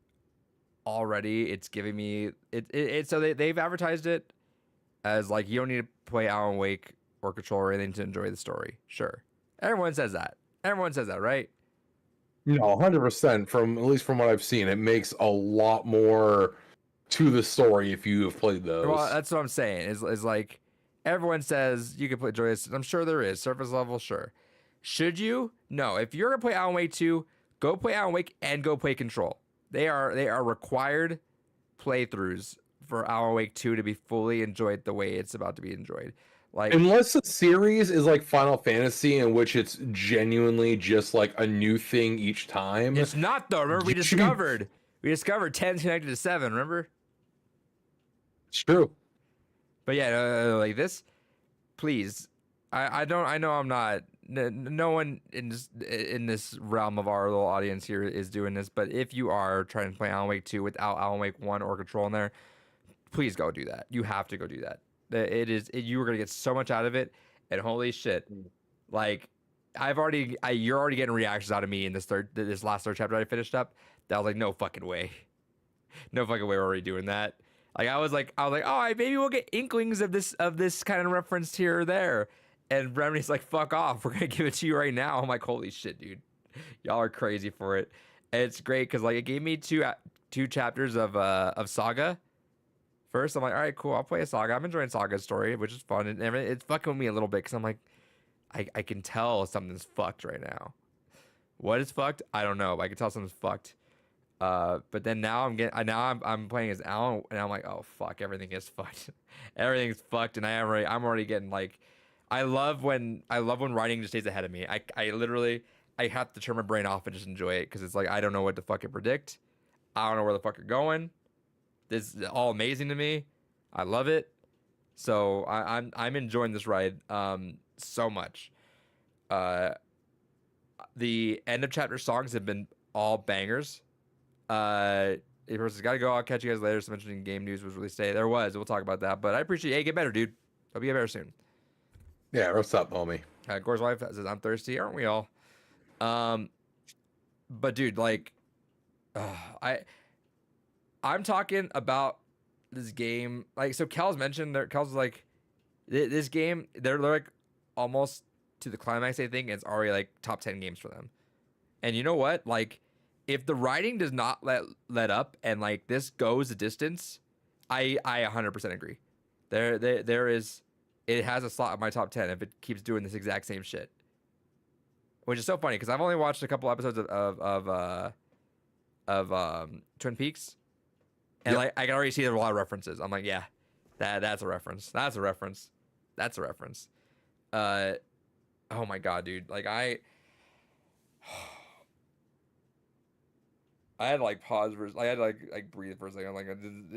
Speaker 1: already it's giving me it so they've advertised it as like you don't need to play Alan Wake or Control or anything to enjoy the story. Sure, everyone says that. Everyone says that, right?
Speaker 2: No, 100%. From at least from what I've seen, it makes a lot more to the story if you have played those.
Speaker 1: Well, that's what I'm saying. Is like everyone says you can play Joyous. I'm sure there is surface level. Sure, should you? No. If you're gonna play Alan Wake 2, go play Alan Wake and go play Control. They are required playthroughs for Alan Wake 2 to be fully enjoyed the way it's about to be enjoyed. Like
Speaker 2: unless the series is like Final Fantasy, in which it's genuinely just like a new thing each time.
Speaker 1: it's not though. Remember we discovered 10's connected to 7. Remember?
Speaker 2: It's true.
Speaker 1: But yeah, like this. Please, I don't. I know I'm not. No one in this realm of our little audience here is doing this. But if you are trying to play Alan Wake 2 without Alan Wake 1 or Control in there, please go do that. You have to go do that. You are gonna get so much out of it. And holy shit, like you're already getting reactions out of me in this last third chapter I finished up. That was like, no fucking way, no fucking way we're already doing that. Like I was like, oh, maybe we'll get inklings of this kind of reference here or there. And Remedy's like, fuck off, we're gonna give it to you right now. I'm like, holy shit, dude, y'all are crazy for it. And it's great because like it gave me two chapters of Saga. First, I'm like, all right, cool, I'll play a Saga. I'm enjoying Saga's story, which is fun, and it's fucking with me a little bit because I'm like, I can tell something's fucked right now. What is fucked? I don't know, but I can tell something's fucked. But then now I'm playing as Alan, and I'm like, oh fuck, everything is fucked. Everything's fucked, and I'm already getting like, I love when writing just stays ahead of me. I literally have to turn my brain off and just enjoy it because it's like I don't know what to fucking predict. I don't know where the fuck you're going. This is all amazing to me. I love it. So I'm enjoying this ride so much. The end of chapter songs have been all bangers. If person's got to go, I'll catch you guys later. Some interesting game news was released today. There was. We'll talk about that. But I appreciate. Hey, get better, dude. Hope you get better soon.
Speaker 2: Yeah, what's up, homie?
Speaker 1: Gore's wife says I'm thirsty, aren't we all? But dude, like, I'm talking about this game. Like, so Kel's mentioned there. Kel's like, this game. They're like almost to the climax. I think it's already like top 10 games for them. And you know what? Like, if the writing does not let up and like this goes a distance, I 100% agree. There is. It has a slot in my top 10 if it keeps doing this exact same shit. Which is so funny because I've only watched a couple episodes of Twin Peaks, and like I can already see there are a lot of references. I'm like, yeah, that's a reference. That's a reference. That's a reference. Oh my god, dude! Like I had to like pause for. I had to like breathe for a second. I'm like,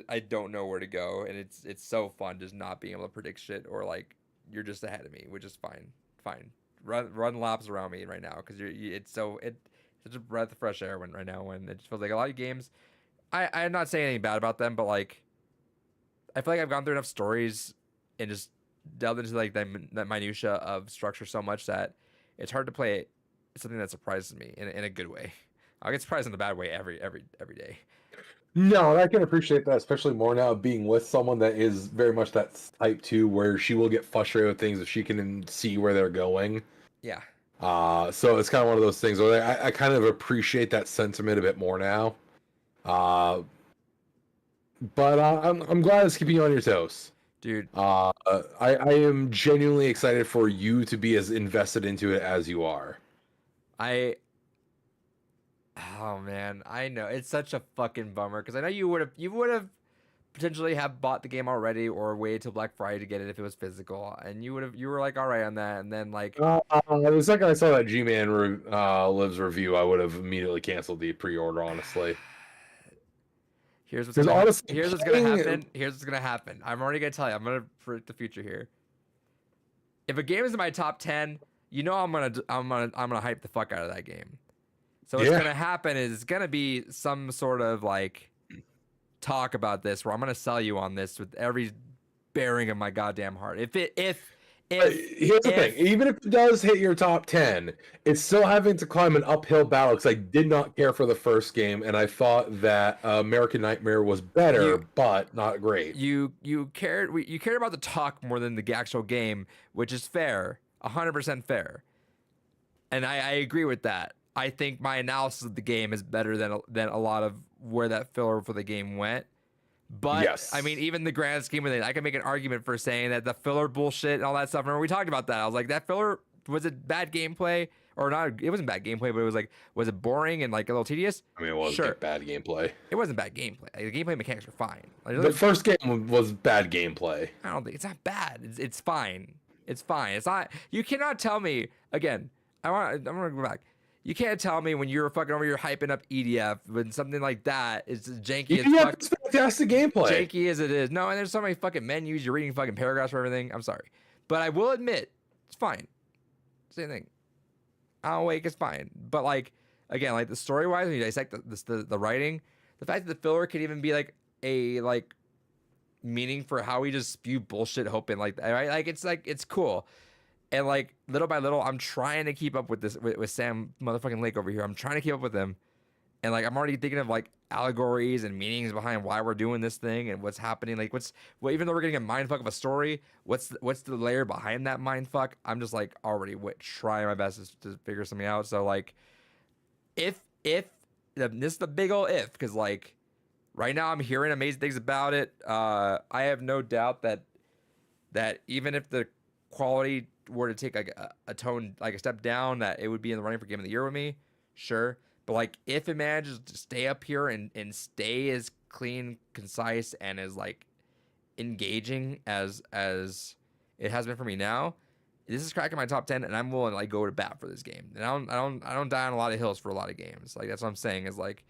Speaker 1: I don't know where to go, and it's so fun just not being able to predict shit or like you're just ahead of me, which is fine. Run laps around me right now because it's such a breath of fresh air right now when it just feels like a lot of games. I'm not saying anything bad about them, but like I feel like I've gone through enough stories and just delved into like that minutia of structure so much that it's hard to play something that surprises me in a good way. I'll get surprised in a bad way every day.
Speaker 2: No, I can appreciate that, especially more now being with someone that is very much that type 2, where she will get frustrated with things if she can see where they're going.
Speaker 1: Yeah.
Speaker 2: So it's kind of one of those things where I kind of appreciate that sentiment a bit more now. But I'm glad it's keeping you on your toes.
Speaker 1: Dude.
Speaker 2: I am genuinely excited for you to be as invested into it as you are.
Speaker 1: Oh man, I know it's such a fucking bummer because I know you would have potentially have bought the game already or waited till Black Friday to get it if it was physical, and you were like all right on that, and then like
Speaker 2: the second I saw that G-Man Lives review, I would have immediately canceled the pre-order. Honestly, Because honestly,
Speaker 1: here's what's gonna happen. Here's what's gonna happen. I'm already gonna tell you. I'm gonna predict the future here. If a game is in my top 10, you know I'm gonna hype the fuck out of that game. So what's
Speaker 2: Yeah.
Speaker 1: gonna happen is it's gonna be some sort of like talk about this where I'm gonna sell you on this with every bearing of my goddamn heart.
Speaker 2: Here's the thing: even if it does hit your top 10, it's still having to climb an uphill battle. Because I did not care for the first game, and I thought that American Nightmare was better, but not great.
Speaker 1: You cared about the talk more than the actual game, which is fair, 100% fair, and I agree with that. I think my analysis of the game is better than a lot of where that filler for the game went. But
Speaker 2: yes.
Speaker 1: I mean, even the grand scheme of it, I can make an argument for saying that the filler bullshit and all that stuff. Remember we talked about that? I was like, that filler, was it bad gameplay or not? It wasn't bad gameplay, but it was like, was it boring and like a little tedious?
Speaker 2: I mean, it wasn't
Speaker 1: sure.
Speaker 2: bad gameplay.
Speaker 1: It wasn't bad gameplay. Like, the gameplay mechanics were fine. Like,
Speaker 2: the first game was bad gameplay.
Speaker 1: I don't think it's not bad. It's fine. It's fine. It's not. You cannot tell me again. I'm gonna go back. You can't tell me when you're fucking over here hyping up EDF when something like that is janky as fuck.
Speaker 2: It's fantastic gameplay.
Speaker 1: Janky as it is. No, and there's so many fucking menus. You're reading fucking paragraphs for everything. I'm sorry. But I will admit, it's fine. Same thing. Alan Wake is fine. But like, again, like the story-wise, when you dissect the writing, the fact that the filler could even be like a like meaning for how we just spew bullshit hoping like that, right? Like it's cool. And like little by little, I'm trying to keep up with this with Sam motherfucking Lake over here. I'm trying to keep up with him, and like I'm already thinking of like allegories and meanings behind why we're doing this thing and what's happening. Like even though we're getting a mindfuck of a story, what's the layer behind that mindfuck? I'm just like already trying my best to figure something out. So like, if this is the big old if, because like right now I'm hearing amazing things about it. I have no doubt that even if the quality were to take like a tone, like a step down, that it would be in the running for game of the year with me, sure. But like if it manages to stay up here and stay as clean, concise, and as like engaging as it has been for me now, this is cracking my top 10, and I'm willing to like go to bat for this game. And I don't die on a lot of hills for a lot of games. Like that's what I'm saying is like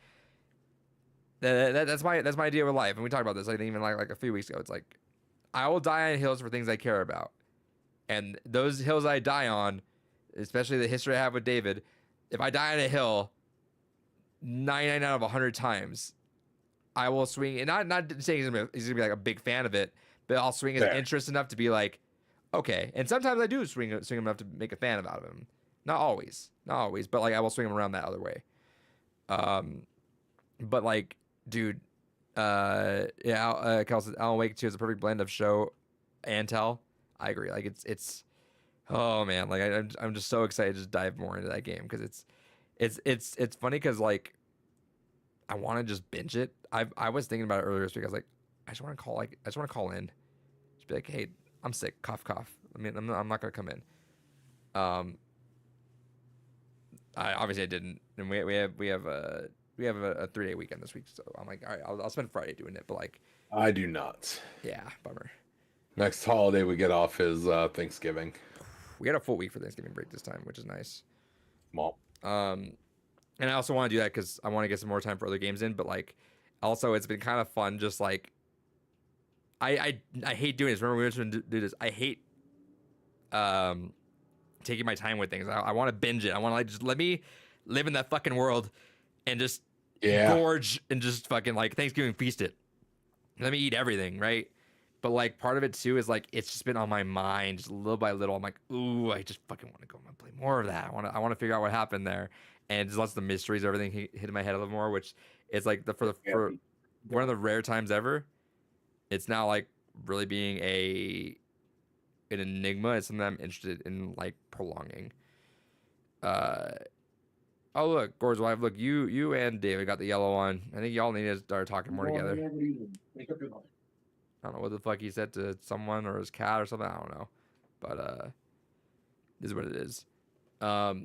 Speaker 1: that's my idea with life. And we talked about this, I think even like a few weeks ago. It's like I will die on hills for things I care about. And those hills I die on, especially the history I have with David, if I die on a hill 99 out of 100 times, I will swing. And not saying he's gonna be like a big fan of it, but I'll swing his interest enough to be like, okay. And sometimes I do swing him enough to make a fan out of him. Not always, but like I will swing him around that other way. But like, dude, Cal says Alan Wake 2 is a perfect blend of show and tell. I agree. Like it's oh man, like I'm just so excited to just dive more into that game because it's funny because like I want to just binge it. I was thinking about it earlier this week. I was like, I just want to call in, just be like, hey, I'm sick, cough cough. I mean, I'm not gonna come in. I obviously I didn't, and we have a 3-day weekend this week, so I'm like, all right, I'll spend Friday doing it, but like
Speaker 2: I do not.
Speaker 1: Yeah, bummer.
Speaker 2: Next holiday we get off is Thanksgiving.
Speaker 1: We got a full week for Thanksgiving break this time, which is nice.
Speaker 2: Well,
Speaker 1: and I also want to do that because I want to get some more time for other games in. But like, also it's been kind of fun. Just like, I hate doing this. Remember we were going to do this. I hate taking my time with things. I want to binge it. I want to like just let me live in that fucking world and just gorge and just fucking like Thanksgiving feast it. Let me eat everything, right? But like part of it too is like it's just been on my mind just little by little. I'm like, ooh, I just fucking want to go and play more of that. I want to figure out what happened there, and just lots of the mysteries, everything hit in my head a little more, which is like for one of the rare times ever. It's now like really being an enigma. It's something I'm interested in like prolonging. Oh look, Gord's wife. Look, you and David got the yellow one. I think y'all need to start talking more together. I don't know what the fuck he said to someone or his cat or something. I don't know, but this is what it is. But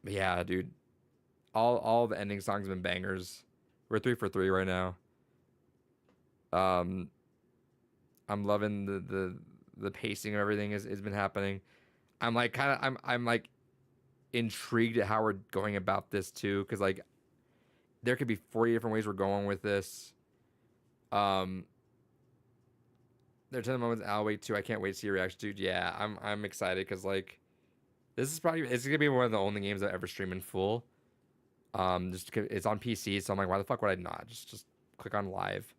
Speaker 1: yeah, dude, all the ending songs have been bangers. We're 3 for 3 right now. I'm loving the pacing of everything has been happening. I'm like I'm like intrigued at how we're going about this too, because like there could be 40 different ways we're going with this. There are 10 moments I'll wait too. I can't wait to see your reaction, dude. Yeah, I'm excited because like this is probably it's gonna be one of the only games I ever stream in full. Just it's on PC, so I'm like, why the fuck would I not just click on live?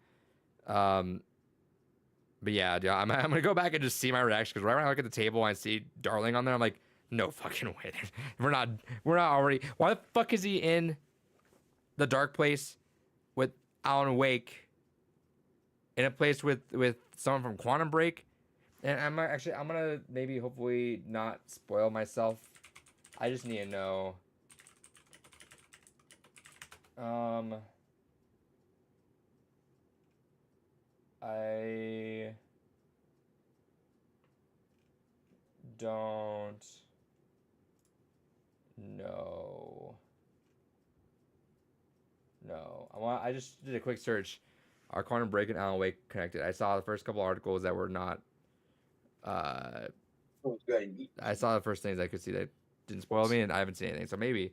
Speaker 1: But yeah, dude, I'm gonna go back and just see my reaction because right when I look at the table and I see Darling on there, I'm like, no fucking way. we're not already. Why the fuck is he in the dark place with Alan Wake in a place with someone from Quantum Break? And I'm gonna maybe hopefully not spoil myself. I just need to know. I don't know. No. I just did a quick search. Are Quantum Break and Alan Wake connected? I saw the first couple articles that were not. I saw the first things I could see that didn't spoil me, and I haven't seen anything. So maybe.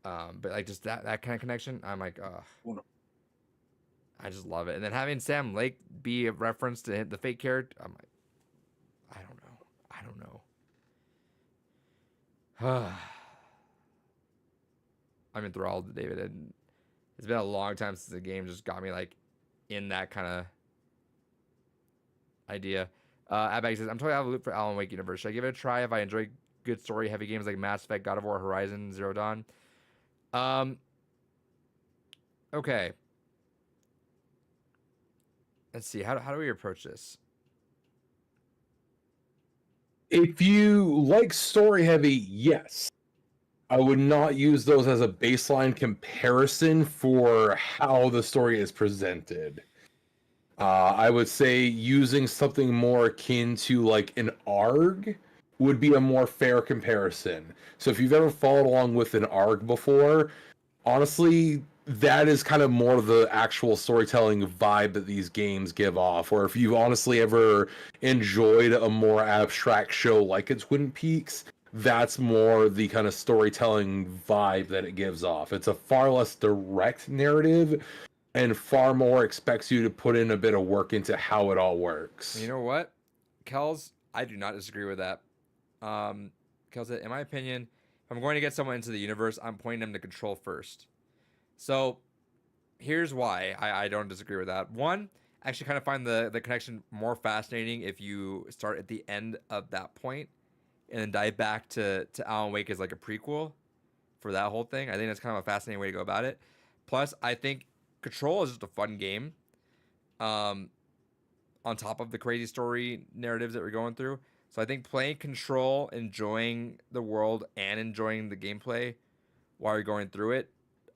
Speaker 1: But like just that kind of connection, I'm like, I just love it. And then having Sam Lake be a reference to the fake character, I'm like, I don't know. I'm enthralled, David, and it's been a long time since the game just got me like in that kind of idea. Abag says, I'm totally out of the loop for Alan Wake universe. Should I give it a try if I enjoy good story heavy games like Mass Effect, God of War, Horizon, Zero Dawn? Okay. Let's see. How do we approach this?
Speaker 2: If you like story heavy, yes. I would not use those as a baseline comparison for how the story is presented. I would say using something more akin to like an ARG would be a more fair comparison. So if you've ever followed along with an ARG before, honestly, that is kind of more the actual storytelling vibe that these games give off. Or if you've honestly ever enjoyed a more abstract show like a Twin Peaks, that's more the kind of storytelling vibe that it gives off. It's a far less direct narrative and far more expects you to put in a bit of work into how it all works.
Speaker 1: You know what, Kels? I do not disagree with that. Kels said, in my opinion, if I'm going to get someone into the universe, I'm pointing them to Control first. So here's why I don't disagree with that. One, I actually kind of find the connection more fascinating if you start at the end of that point and then dive back to Alan Wake as like a prequel for that whole thing. I think that's kind of a fascinating way to go about it. Plus, I think Control is just a fun game. On top of the crazy story narratives that we're going through. So I think playing Control, enjoying the world and enjoying the gameplay while you're going through it,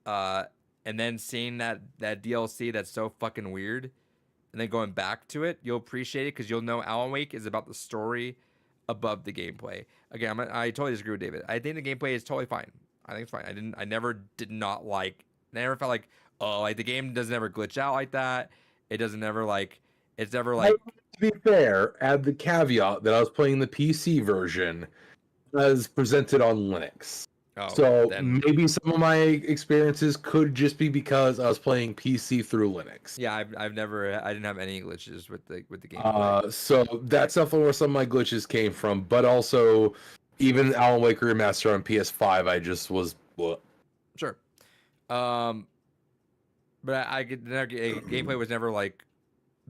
Speaker 1: and then seeing that DLC that's so fucking weird, and then going back to it, you'll appreciate it because you'll know Alan Wake is about the story above the gameplay. Again, I totally disagree with David. I think the gameplay is totally fine. I think it's fine. I never felt like, oh, like the game doesn't ever glitch out like that. It doesn't ever like, it's never like.
Speaker 2: To be fair, add the caveat that I was playing the PC version as presented on Linux.
Speaker 1: Oh,
Speaker 2: so maybe some of my experiences could just be because I was playing PC through Linux.
Speaker 1: Yeah, I didn't have any glitches with the game.
Speaker 2: So that's definitely where some of my glitches came from. But also, even Alan Wake Remastered on PS5, I just was.
Speaker 1: Sure. But gameplay was never like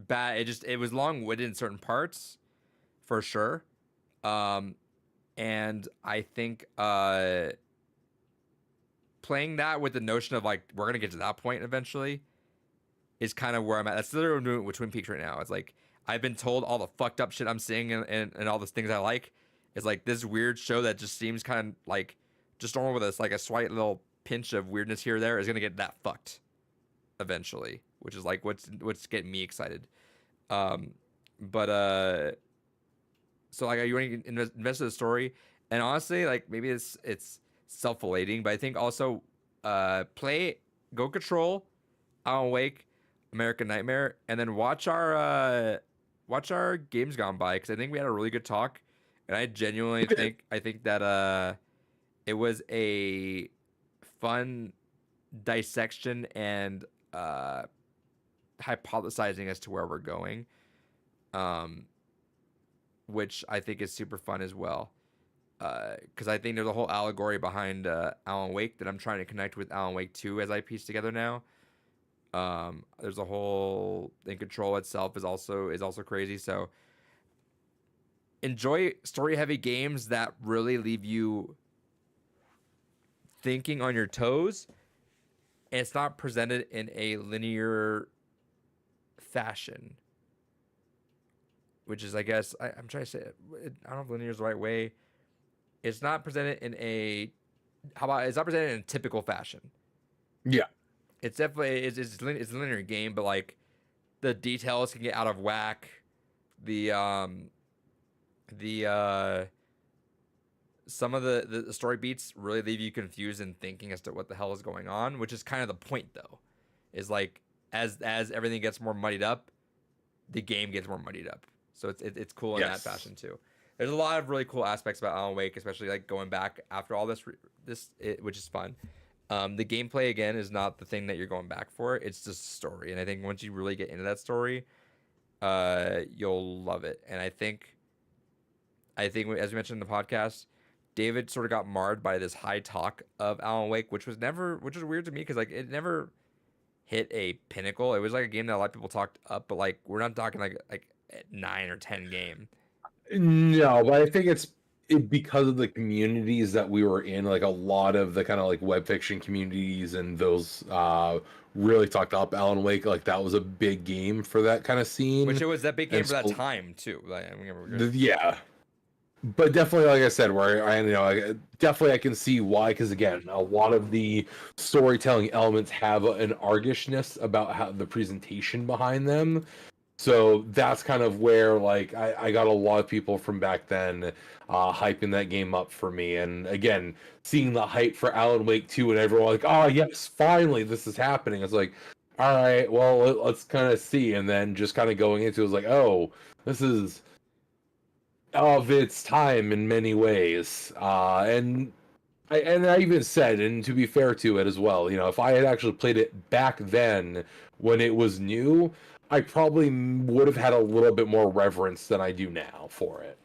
Speaker 1: bad. It was long-winded in certain parts, for sure. And I think playing that with the notion of like we're gonna get to that point eventually is kind of where I'm at. That's literally what I'm doing with Twin Peaks right now. It's like I've been told all the fucked up shit I'm seeing and all the things I like is like this weird show that just seems kind of like just normal with us, like a slight little pinch of weirdness here or there is gonna get that fucked eventually, which is like what's getting me excited. So like you want to invest in the story, and honestly, like maybe it's self-relating, but I think also go Control, Alan Wake, American Nightmare, and then watch our Games Gone By, because I think we had a really good talk, and I genuinely think that it was a fun dissection and hypothesizing as to where we're going, um, which I think is super fun as well. Because I think there's a whole allegory behind Alan Wake that I'm trying to connect with Alan Wake 2 as I piece together now. There's a whole in Control itself is also crazy. So enjoy story heavy games that really leave you thinking on your toes. And it's not presented in a linear fashion, which is, I guess, I'm trying to say, I don't know if linear is the right way. It's not presented in a, it's not presented in a typical fashion.
Speaker 2: Yeah.
Speaker 1: It's definitely, it's a linear game, but like the details can get out of whack. Some of the story beats really leave you confused and thinking as to what the hell is going on, which is kind of the point though. Is like as everything gets more muddied up, the game gets more muddied up. So it's cool in that fashion too. There's a lot of really cool aspects about Alan Wake, especially like going back after all this, which is fun. The gameplay again is not the thing that you're going back for. It's just a story, and I think once you really get into that story, you'll love it. And I think as we mentioned in the podcast, David sort of got marred by this high talk of Alan Wake, which was weird to me because like it never hit a pinnacle. It was like a game that a lot of people talked up, but like we're not talking like 9 or 10 game.
Speaker 2: No, but I think it's because of the communities that we were in. Like a lot of the kind of like web fiction communities and those really talked up Alan Wake. Like that was a big game for that kind of scene.
Speaker 1: Which it was that big game for that time too. Like,
Speaker 2: yeah. But definitely, like I said, where definitely I can see why. Because again, a lot of the storytelling elements have an argishness about how the presentation behind them. So that's kind of where like I got a lot of people from back then hyping that game up for me. And again, seeing the hype for Alan Wake 2 and everyone like, oh yes, finally this is happening. It's like, all right, well let's kind of see. And then just kind of going into it was like, oh, this is of its time in many ways. And I even said, and to be fair to it as well, if I had actually played it back then when it was new, I probably would have had a little bit more reverence than I do now for it.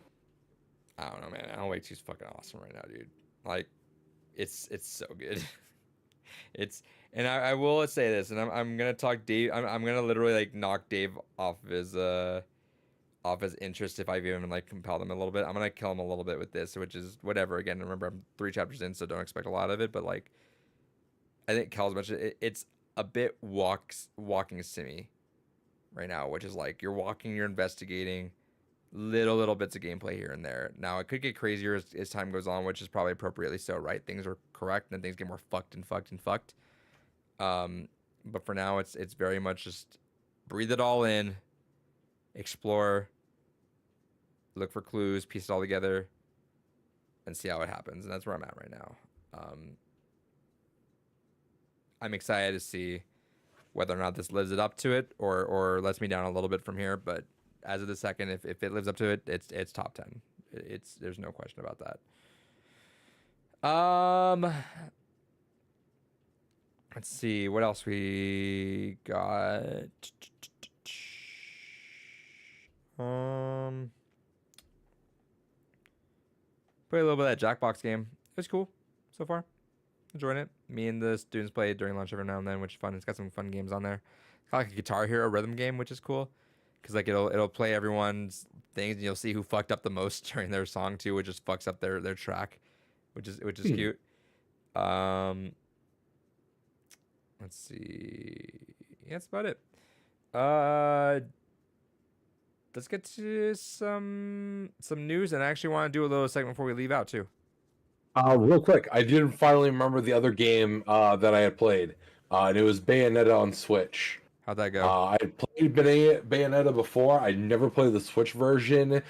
Speaker 1: I don't know, man. Alan Wake 2's fucking awesome right now, dude. Like, it's so good. And I will say this, and I'm gonna talk Dave. I'm gonna literally like knock Dave off of his interest if I've even like compelled him a little bit. I'm gonna kill him a little bit with this, which is whatever. Again, remember I'm 3 chapters in, so don't expect a lot of it. But like, I think Cal's mentioned it's a bit walking simmy right now, which is like you're walking, you're investigating, little bits of gameplay here and there. Now it could get crazier as time goes on, which is probably appropriately so, right? Things are correct, and then things get more fucked. But for now, it's very much just breathe it all in, explore, look for clues, piece it all together, and see how it happens. And that's where I'm at right now. I'm excited to see whether or not this lives it up to it or lets me down a little bit from here. But as of the second, if it lives up to it, it's top 10. There's no question about that. Let's see what else we got. Played a little bit of that Jackbox game. It was cool so far. Enjoying it. Me and the students play it during lunch every now and then, which is fun. It's got some fun games on there. It's kind of like a Guitar Hero rhythm game, which is cool. Because like it'll play everyone's things, and you'll see who fucked up the most during their song too, which just fucks up their track, which is cute. Let's see. Yeah, that's about it. Let's get to some news, and I actually want to do a little segment before we leave out too.
Speaker 2: Real quick, I did finally remember the other game that I had played, and it was Bayonetta on Switch.
Speaker 1: How'd that go?
Speaker 2: I had played Bayonetta before. I never played the Switch version,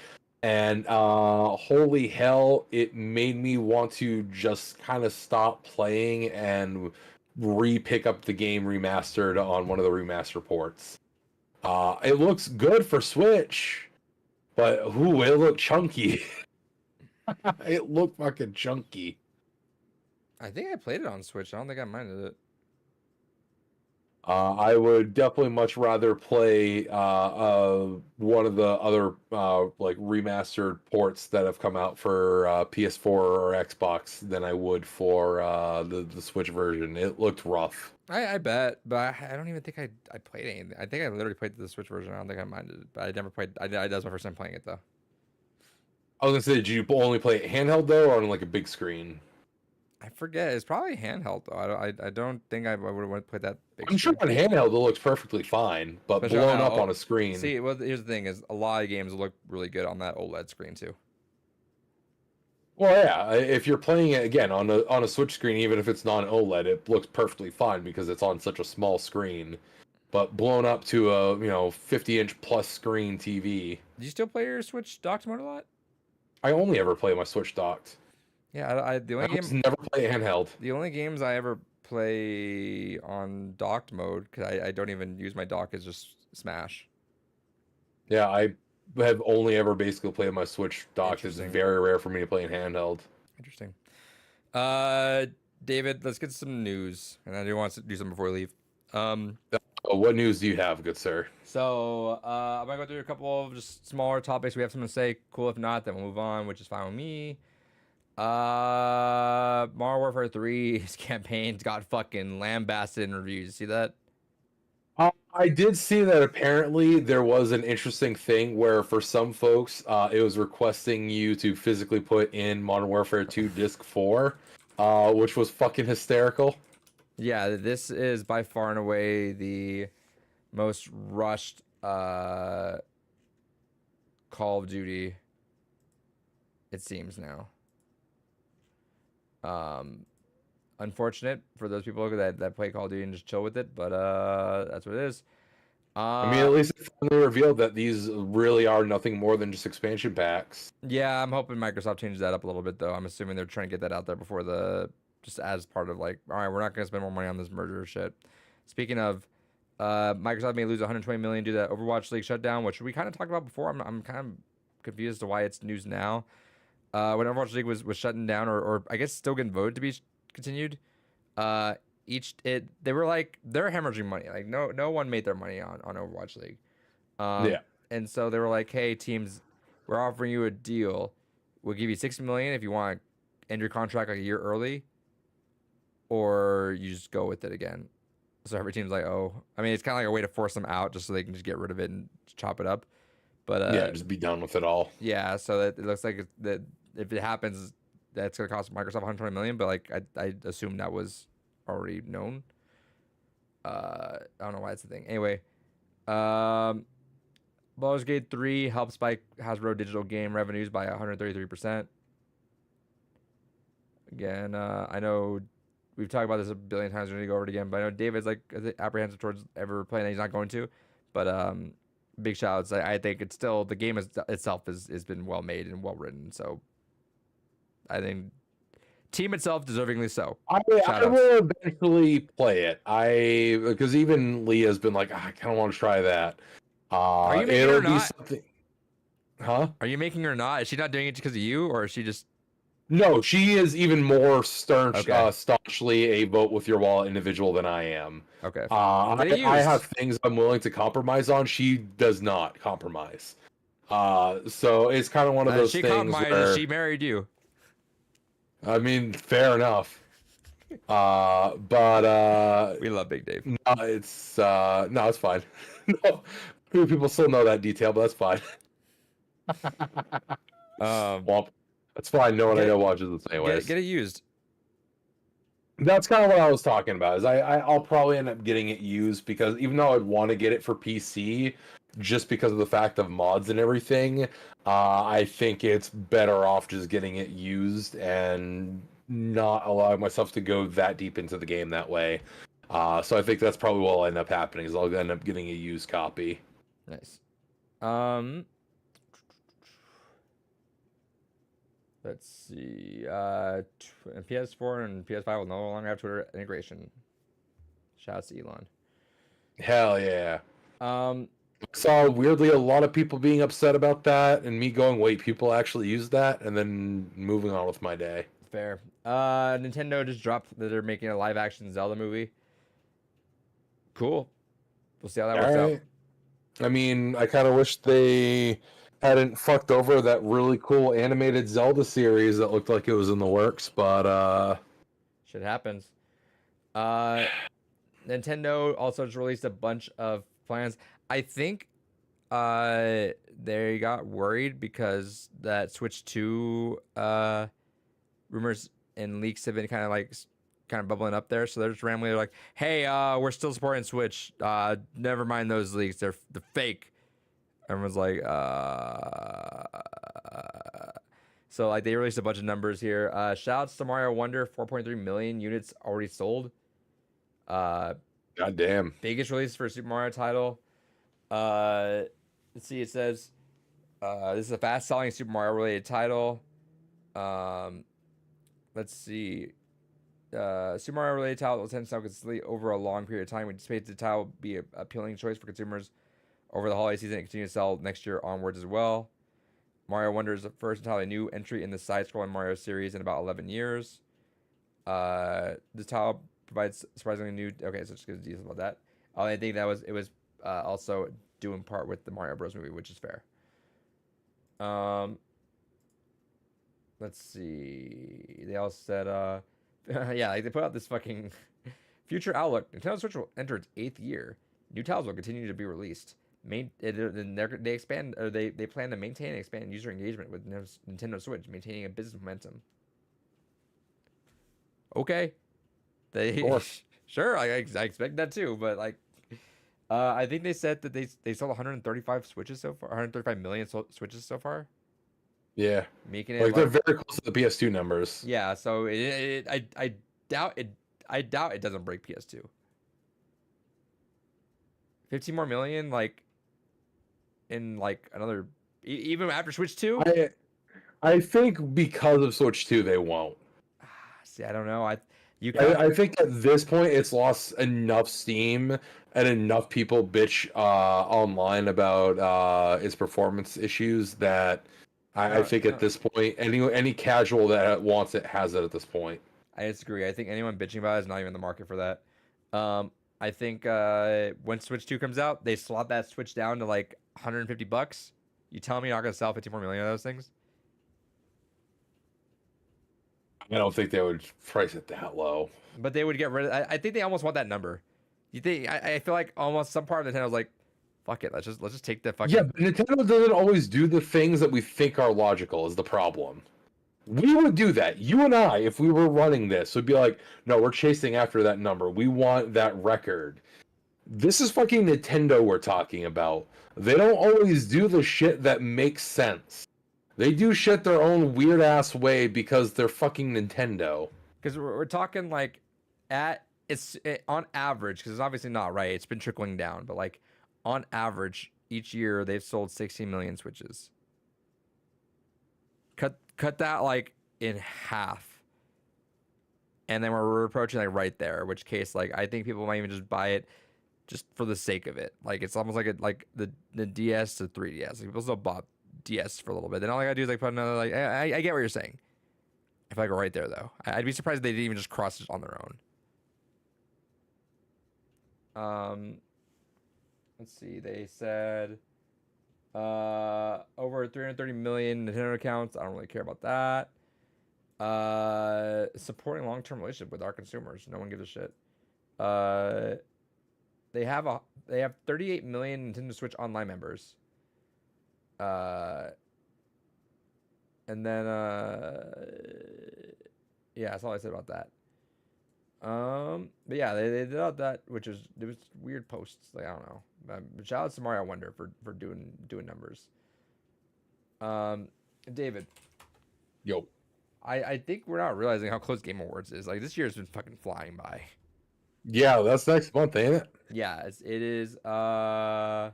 Speaker 2: and holy hell, it made me want to just kind of stop playing and re-pick up the game remastered on one of the remaster ports. It looks good for Switch, but it looked chunky. It looked fucking chunky.
Speaker 1: I think I played it on Switch. I don't think I minded it.
Speaker 2: I would definitely much rather play one of the other like remastered ports that have come out for PS4 or Xbox than I would for the Switch version. It looked rough.
Speaker 1: I bet, but I don't even think I played anything. I think I literally played the Switch version. I don't think I minded it, but I never played. That was my first time playing it though.
Speaker 2: I was gonna say, did you only play it handheld though, or on like a big screen?
Speaker 1: I forget. It's probably handheld though. I don't think I would want to play that big
Speaker 2: I'm sure
Speaker 1: screen.
Speaker 2: on handheld it looks perfectly fine, but
Speaker 1: Especially on
Speaker 2: blown
Speaker 1: that
Speaker 2: up on
Speaker 1: old,
Speaker 2: a screen.
Speaker 1: see, well, here's the thing: is a lot of games look really good on that OLED screen too.
Speaker 2: Well, yeah, if you're playing it again on a Switch screen, even if it's non OLED, it looks perfectly fine because it's on such a small screen. But blown up to a 50-inch plus screen TV.
Speaker 1: Do you still play your Switch docked mode a lot?
Speaker 2: I only ever play my Switch docked.
Speaker 1: Yeah, the
Speaker 2: I
Speaker 1: only
Speaker 2: almost
Speaker 1: game,
Speaker 2: never play handheld.
Speaker 1: the only games I ever play on docked mode, because I don't even use my dock, is just Smash.
Speaker 2: Yeah, I have only ever basically played my Switch docked. It's
Speaker 1: Interesting.
Speaker 2: very rare for me to play in handheld.
Speaker 1: Interesting. David, let's get some news, and I do want to do something before we leave.
Speaker 2: Oh, what news do you have, good sir?
Speaker 1: So I'm gonna go through a couple of just smaller topics. We have something to say. Cool. If not, then we'll move on, which is fine with me. Modern Warfare 3's campaigns got fucking lambasted in reviews. See that?
Speaker 2: I did see that apparently there was an interesting thing where for some folks, it was requesting you to physically put in Modern Warfare 2 Disc 4, which was fucking hysterical.
Speaker 1: Yeah, this is by far and away the most rushed Call of Duty, it seems now. Unfortunate for those people that play Call of Duty and just chill with it, but that's what it is.
Speaker 2: I mean, at least it finally revealed that these really are nothing more than just expansion packs.
Speaker 1: Yeah, I'm hoping Microsoft changes that up a little bit though. I'm assuming they're trying to get that out there before just as part of like, all right, we're not gonna spend more money on this merger shit. Speaking of, Microsoft may lose 120 million due to that Overwatch League shutdown, which we kind of talked about before. I'm kind of confused as to why it's news now. When Overwatch League was shutting down, or I guess still getting voted to be continued, they were like they're hemorrhaging money. Like no one made their money on Overwatch League.
Speaker 2: Yeah.
Speaker 1: And so they were like, hey teams, we're offering you a deal. We'll give you 60 million if you want to end your contract like a year early, or you just go with it again. So every team's like, oh, I mean, it's kind of like a way to force them out just so they can just get rid of it and chop it up. But
Speaker 2: Yeah, just be done with it all.
Speaker 1: yeah, so that it looks like that if it happens, that's gonna cost Microsoft 120 million. But like I assume that was already known. I don't know why it's the thing. Anyway, Baldur's Gate 3 helped spike Hasbro digital game revenues by 133%. Again, I know we've talked about this a billion times. We're gonna go over it again, but I know David's like apprehensive towards ever playing that. He's not going to, but big shout outs. I think it's still the game itself has been well made and well written. So I think team itself deservingly so.
Speaker 2: I will eventually play it. Because even Leah's been like, I kind of want to try that.
Speaker 1: Are you making her not?
Speaker 2: Huh?
Speaker 1: Are you making her not? Is she not doing it because of you, or is she just?
Speaker 2: No, she is even more
Speaker 1: Okay.
Speaker 2: staunchly a vote with your wallet individual than I am.
Speaker 1: Okay.
Speaker 2: I have things I'm willing to compromise on. She does not compromise. So it's kind of one of those
Speaker 1: she
Speaker 2: things
Speaker 1: compromised.
Speaker 2: where
Speaker 1: She married you.
Speaker 2: I mean, fair enough. But
Speaker 1: We love Big Dave.
Speaker 2: no, it's fine. No, people still know that detail, but that's fine. Well, that's fine. No one I know watches this anyways.
Speaker 1: Get it used.
Speaker 2: That's kind of what I was talking about. Is I'll probably end up getting it used because even though I'd want to get it for PC, just because of the fact of mods and everything, I think it's better off just getting it used and not allowing myself to go that deep into the game that way. So I think that's probably what will end up happening. Is I'll end up getting a used copy.
Speaker 1: Nice. Let's see. PS4 and PS5 will no longer have Twitter integration. Shout out to Elon.
Speaker 2: Hell yeah. Saw weirdly a lot of people being upset about that, and me going, "Wait, people actually use that?" and then moving on with my day.
Speaker 1: Fair. Nintendo just dropped that they're making a live-action Zelda movie. Cool. We'll see how that
Speaker 2: All
Speaker 1: works
Speaker 2: right. I mean, I kind of wish they hadn't fucked over that really cool animated Zelda series that looked like it was in the works, but
Speaker 1: Shit happens. Uh, Nintendo also just released a bunch of plans. I think they got worried because that Switch 2 rumors and leaks have been kind of like kind of bubbling up there. So they're just randomly like, "Hey, we're still supporting Switch. Never mind those leaks. They're fake." Everyone's like, So like they released a bunch of numbers here. Shoutouts to Mario Wonder, 4.3 million units already sold.
Speaker 2: goddamn.
Speaker 1: Biggest release for a Super Mario title. Let's see, it says this is a fast selling Super Mario related title. Let's see. Super Mario related title will tend to sell consistently over a long period of time. We anticipate the title will be an appealing choice for consumers over the holiday season and continue to sell next year onwards as well. Mario Wonder is the first entirely new entry in the side-scrolling Mario series in about 11 years. This title provides surprisingly new. Okay, so just give details about that. I think it was also due in part with the Mario Bros movie, which is fair. Let's see. They also said, yeah, like they put out this fucking future outlook. Nintendo Switch will enter its 8th year. New titles will continue to be released. They expand, or they plan to maintain and expand user engagement with Nintendo Switch, maintaining a business momentum. Okay, they sure, I expect that too, but like, I think they said that they sold 135 Switches so far, 135 million Switches so far.
Speaker 2: Yeah.
Speaker 1: Making it
Speaker 2: Like they're very close to the PS2 numbers.
Speaker 1: Yeah, so I doubt it. I doubt it doesn't break PS2. 15 more million, like in like another, even after Switch 2.
Speaker 2: I think because of Switch 2 they won't.
Speaker 1: See, I don't know.
Speaker 2: I think at this point it's lost enough steam and enough people bitch online about its performance issues that I think at this point any casual that wants it has it at this point.
Speaker 1: I disagree. I think anyone bitching about it is not even in the market for that. I think when Switch 2 comes out, they slot that Switch down to like $150. You tell me you're not gonna sell 54 million of those things?
Speaker 2: I don't think they would price it that low.
Speaker 1: But they would get rid of. I think they almost want that number. You think? I feel like almost some part of Nintendo's like, fuck it. Let's just take the fucking.
Speaker 2: Yeah, but Nintendo doesn't always do the things that we think are logical. Is the problem? We would do that. You and I, if we were running this, would be like, no, we're chasing after that number. We want that record. This is fucking Nintendo we're talking about. They don't always do the shit that makes sense. They do shit their own weird ass way because they're fucking Nintendo.
Speaker 1: Because we're talking like on average, because it's obviously not right. It's been trickling down, but like on average, each year they've sold 16 million Switches. Cut that like in half, and then we're approaching like right there. In which case, like I think people might even just buy it just for the sake of it. Like it's almost like the DS to 3DS. Like, people still bought DS for a little bit. Then all I gotta do is like put another like. I get what you're saying. If I go right there though, I'd be surprised if they didn't even just cross it on their own. Let's see. They said over 330 million Nintendo accounts. I don't really care about that. Supporting long-term relationship with our consumers. No one gives a shit. They have 38 million Nintendo Switch Online members. And then yeah, that's all I said about that. But yeah, they did all that, which was it was weird posts. Like I don't know. Shout out to Mario Wonder for doing numbers. David.
Speaker 2: Yo.
Speaker 1: I think we're not realizing how close Game Awards is. Like this year's been fucking flying by.
Speaker 2: Yeah, that's next month, ain't it?
Speaker 1: Yeah, it is. I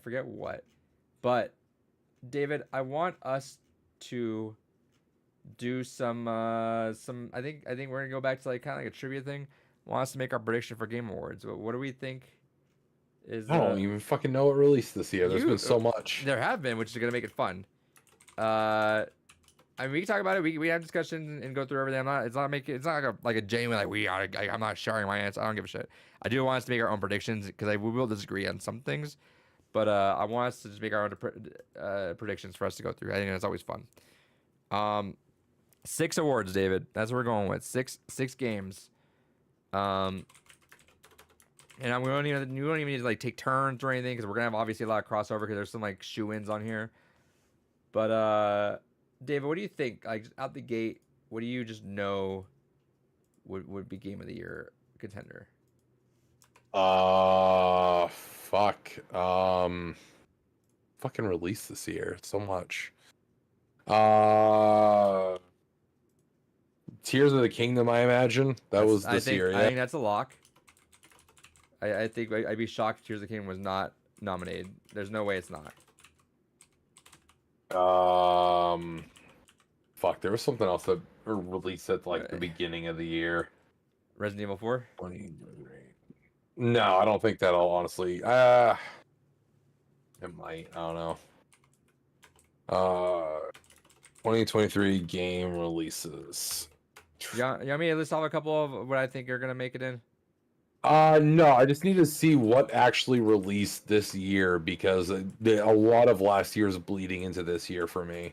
Speaker 1: forget what, but David, I want us to do some. I think we're gonna go back to like kind of like a trivia thing. I want us to make our prediction for Game Awards. What do we think?
Speaker 2: I don't even fucking know what released this year. There's been so much.
Speaker 1: There have been, which is gonna make it fun. I mean, we can talk about it. We have discussions and go through everything. I'm not. It's not making. It's not like a genuine like we are. I'm not sharing my answer. I don't give a shit. I do want us to make our own predictions because we will disagree on some things, but I want us to just make our own predictions for us to go through. I think that's always fun. Um, 6 awards, David. That's what we're going with. Six games. Um, and we don't even need to like take turns or anything because we're gonna have obviously a lot of crossover because there's some like shoe-ins on here. But David, what do you think? Like just out the gate, what do you just know would be game of the year contender?
Speaker 2: Fuck. Fucking release this year. So much. Tears of the Kingdom, I imagine. That was this year,
Speaker 1: I
Speaker 2: yeah.
Speaker 1: think that's a lock. I think I'd be shocked if Tears of the Kingdom was not nominated. There's no way it's not.
Speaker 2: Fuck, there was something else that released at like the beginning of the year.
Speaker 1: Resident Evil 4?
Speaker 2: No, I don't think that'll honestly. It might. I don't know. 2023 game releases.
Speaker 1: You want me to list off a couple of what I think are gonna make it in?
Speaker 2: No, I just need to see what actually released this year because a lot of last year's bleeding into this year for me.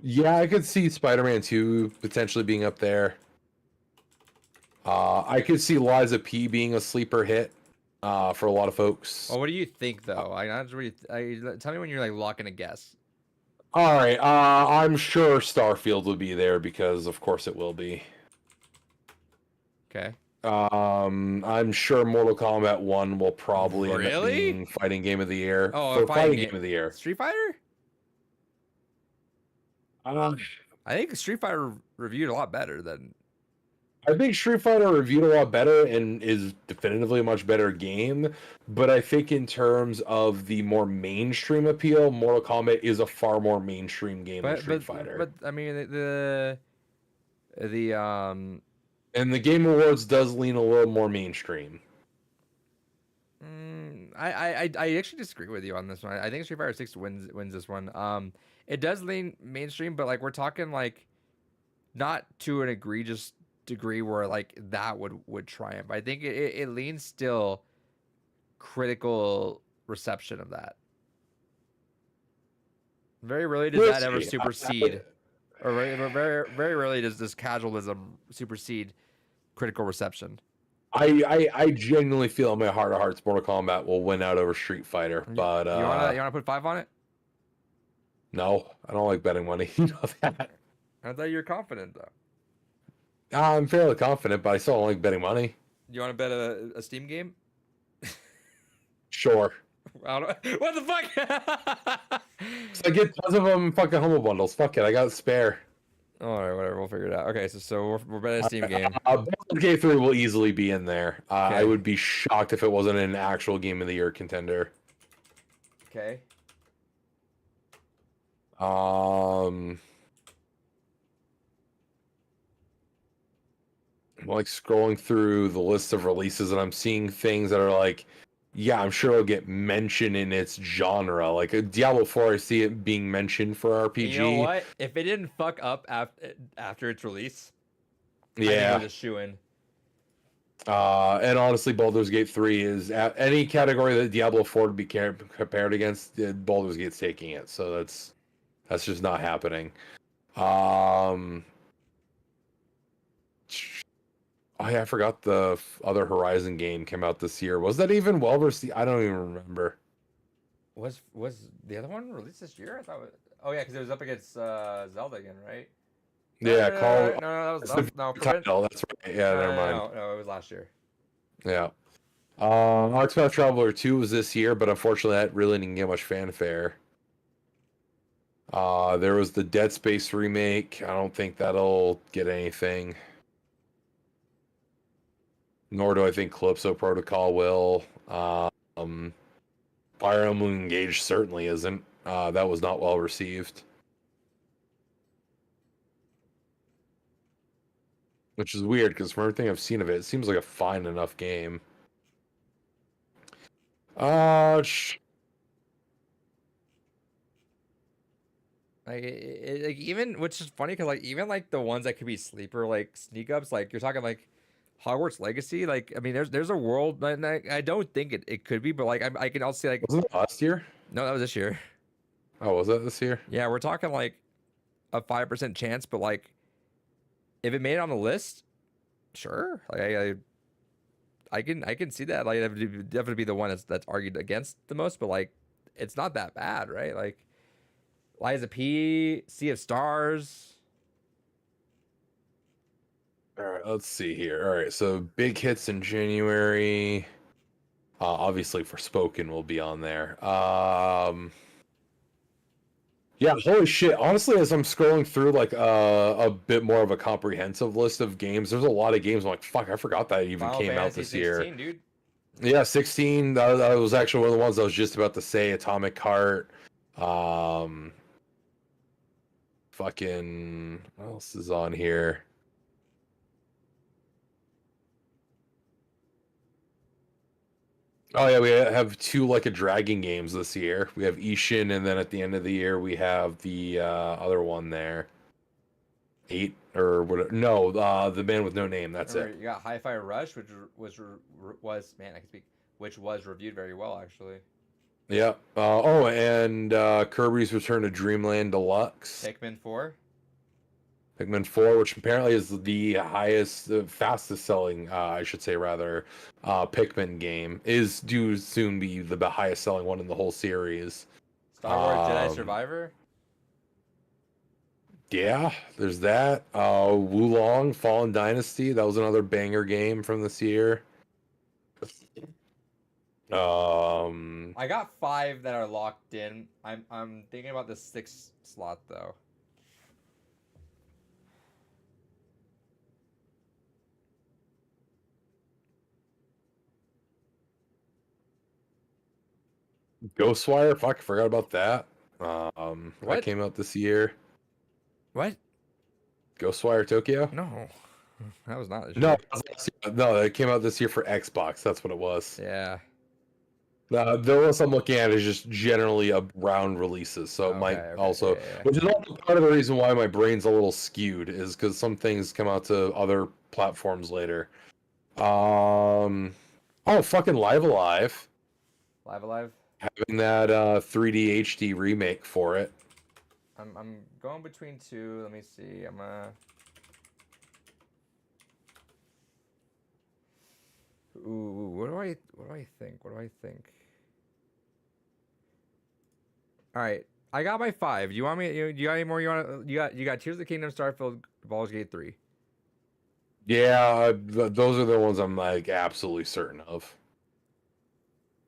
Speaker 2: Yeah, I could see Spider-Man 2 potentially being up there. I could see Liza P being a sleeper hit for a lot of folks.
Speaker 1: Well, what do you think though? Tell me when you're like locking a guess.
Speaker 2: All right, I'm sure Starfield will be there because of course it will be.
Speaker 1: Okay.
Speaker 2: I'm sure Mortal Kombat 1 will probably end up
Speaker 1: Really?
Speaker 2: being fighting game of the year.
Speaker 1: Oh,
Speaker 2: or fighting game of the year.
Speaker 1: Street Fighter? I think Street Fighter reviewed a lot better than.
Speaker 2: I think Street Fighter reviewed a lot better and is definitively a much better game. But I think in terms of the more mainstream appeal, Mortal Kombat is a far more mainstream game than Street Fighter.
Speaker 1: But I mean
Speaker 2: And the Game Awards does lean a little more mainstream.
Speaker 1: I actually disagree with you on this one. I think Street Fighter 6 wins this one. It does lean mainstream, but like we're talking like not to an egregious degree where like that would triumph. I think it leans still critical reception of that. Very rarely does that ever supersede, or very rarely does this casualism supersede critical reception.
Speaker 2: I genuinely feel in my heart of hearts Mortal Kombat will win out over Street Fighter, but
Speaker 1: you wanna put 5 on it?
Speaker 2: No, I don't like betting money. You know that.
Speaker 1: I thought you were confident though.
Speaker 2: I'm fairly confident, but I still don't like betting money.
Speaker 1: You want to bet a Steam game?
Speaker 2: Sure.
Speaker 1: I don't, what the fuck?
Speaker 2: So I get tons of them fucking Humble Bundles. Fuck it, I got a spare.
Speaker 1: All right, whatever. We'll figure it out. Okay, so we're betting a Steam game.
Speaker 2: Baldur's Gate 3 will easily be in there.
Speaker 1: Okay.
Speaker 2: I would be shocked if it wasn't an actual Game of the Year contender.
Speaker 1: Okay.
Speaker 2: I'm like scrolling through the list of releases and I'm seeing things that are like, yeah, I'm sure it'll get mentioned in its genre. Like a Diablo 4, I see it being mentioned for RPG.
Speaker 1: You know what? If it didn't fuck up after its release,
Speaker 2: yeah,
Speaker 1: I think it was a shoe-in.
Speaker 2: And honestly, Baldur's Gate 3 is any category that Diablo 4 would be compared against. Baldur's Gate's taking it, so that's just not happening. Oh yeah, I forgot the other Horizon game came out this year. Was that even well received? I don't even remember.
Speaker 1: Was the other one released this year? I thought. Oh yeah, because it was up against Zelda again, right?
Speaker 2: Yeah,
Speaker 1: that was
Speaker 2: title. That's right. Yeah, never mind.
Speaker 1: No, it was last year.
Speaker 2: Yeah. Octopath Traveler 2 was this year, but unfortunately that really didn't get much fanfare. There was the Dead Space remake. I don't think that'll get anything. Nor do I think Calypso Protocol will. Fire Emblem Engage certainly isn't. That was not well received. Which is weird, because from everything I've seen of it, it seems like a fine enough game.
Speaker 1: Like even, which is funny because like even like the ones that could be sleeper like sneak ups, like you're talking like Hogwarts Legacy. Like I mean, there's a world, and I don't think it could be, but like I can also see like
Speaker 2: Wasn't it last year?
Speaker 1: no, that was this year.
Speaker 2: Oh, was that this year?
Speaker 1: Yeah, we're talking like a 5% chance, but like if it made it on the list, sure. Like I can see that. Like that would definitely be the one that's argued against the most, but like it's not that bad, right? Like Liza P, Sea of Stars.
Speaker 2: All right, let's see here. All right, so big hits in January. Obviously, Forspoken will be on there. Yeah, holy shit. Honestly, as I'm scrolling through like a bit more of a comprehensive list of games, there's a lot of games I'm like, fuck, I forgot that it even
Speaker 1: Final
Speaker 2: came out
Speaker 1: Fantasy
Speaker 2: this year.
Speaker 1: 16, dude.
Speaker 2: Yeah, 16. That was actually one of the ones I was just about to say. Atomic Heart. Um, fucking. What else is on here? Oh yeah, we have two like a dragon games this year. We have Ishin, and then at the end of the year we have the other one there. Eight or what? No, the man with no name. That's
Speaker 1: Remember,
Speaker 2: it.
Speaker 1: you got Hi-Fi Rush, which was man, I can speak, which was reviewed very well actually.
Speaker 2: Yeah. Oh, and Kirby's Return to Dreamland Deluxe.
Speaker 1: Pikmin 4.
Speaker 2: Pikmin 4, which apparently is the highest, the fastest selling, I should say rather, Pikmin game, is due soon be the highest selling one in the whole series.
Speaker 1: Star Wars Jedi
Speaker 2: Um,
Speaker 1: Survivor.
Speaker 2: Yeah, there's that. Wulong Fallen Dynasty, that was another banger game from this year. Um,
Speaker 1: I got 5 that are locked in. I'm thinking about the 6th slot though.
Speaker 2: Ghostwire, fuck, I forgot about that. That
Speaker 1: What?
Speaker 2: came out this year.
Speaker 1: What?
Speaker 2: Ghostwire Tokyo?
Speaker 1: No, that was not this
Speaker 2: No,
Speaker 1: year.
Speaker 2: no, it came out this year for Xbox. That's what it was.
Speaker 1: Yeah.
Speaker 2: The list I'm looking at is just generally around releases, so it might
Speaker 1: Okay.
Speaker 2: also,
Speaker 1: Yeah.
Speaker 2: which is also part of the reason why my brain's a little skewed, is because some things come out to other platforms later. Oh, fucking Live Alive,
Speaker 1: Live Alive.
Speaker 2: having that 3D HD remake for it.
Speaker 1: I'm going between 2. Let me see. I'm Ooh, what do I think? What do I think? All right, I got my 5. You want me? You got any more? You got Tears of the Kingdom, Starfield, Baldur's Gate 3.
Speaker 2: Yeah, those are the ones I'm like absolutely certain of.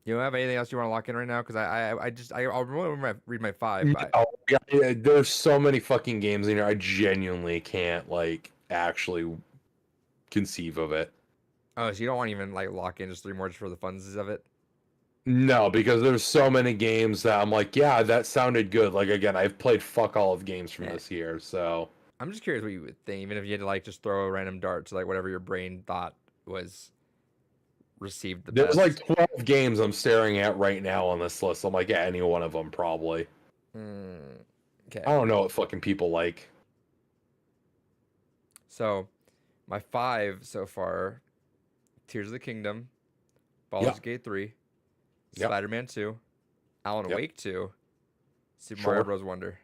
Speaker 1: You don't have anything else you want to lock in right now? Because I'll really read my 5. But
Speaker 2: No, yeah, there's so many fucking games in here. I genuinely can't like actually conceive of it.
Speaker 1: oh, so you don't want to even like lock in just 3 more just for the funsies of it?
Speaker 2: No, because there's so many games that I'm like, yeah, that sounded good. Like again, I've played fuck all of games from
Speaker 1: Yeah.
Speaker 2: this year, so
Speaker 1: I'm just curious what you would think, even if you had to like just throw a random dart to like whatever your brain thought was received the
Speaker 2: there's
Speaker 1: best.
Speaker 2: like 12 games I'm staring at right now on this list. I'm like, yeah, any one of them probably.
Speaker 1: Okay.
Speaker 2: I don't know what fucking people like.
Speaker 1: So, my 5 so far: Tears of the Kingdom, Baldur's
Speaker 2: Yep.
Speaker 1: Gate 3,
Speaker 2: Yep.
Speaker 1: Spider-Man 2, Alan
Speaker 2: Yep.
Speaker 1: Wake 2, Super
Speaker 2: Sure.
Speaker 1: Mario Bros. Wonder.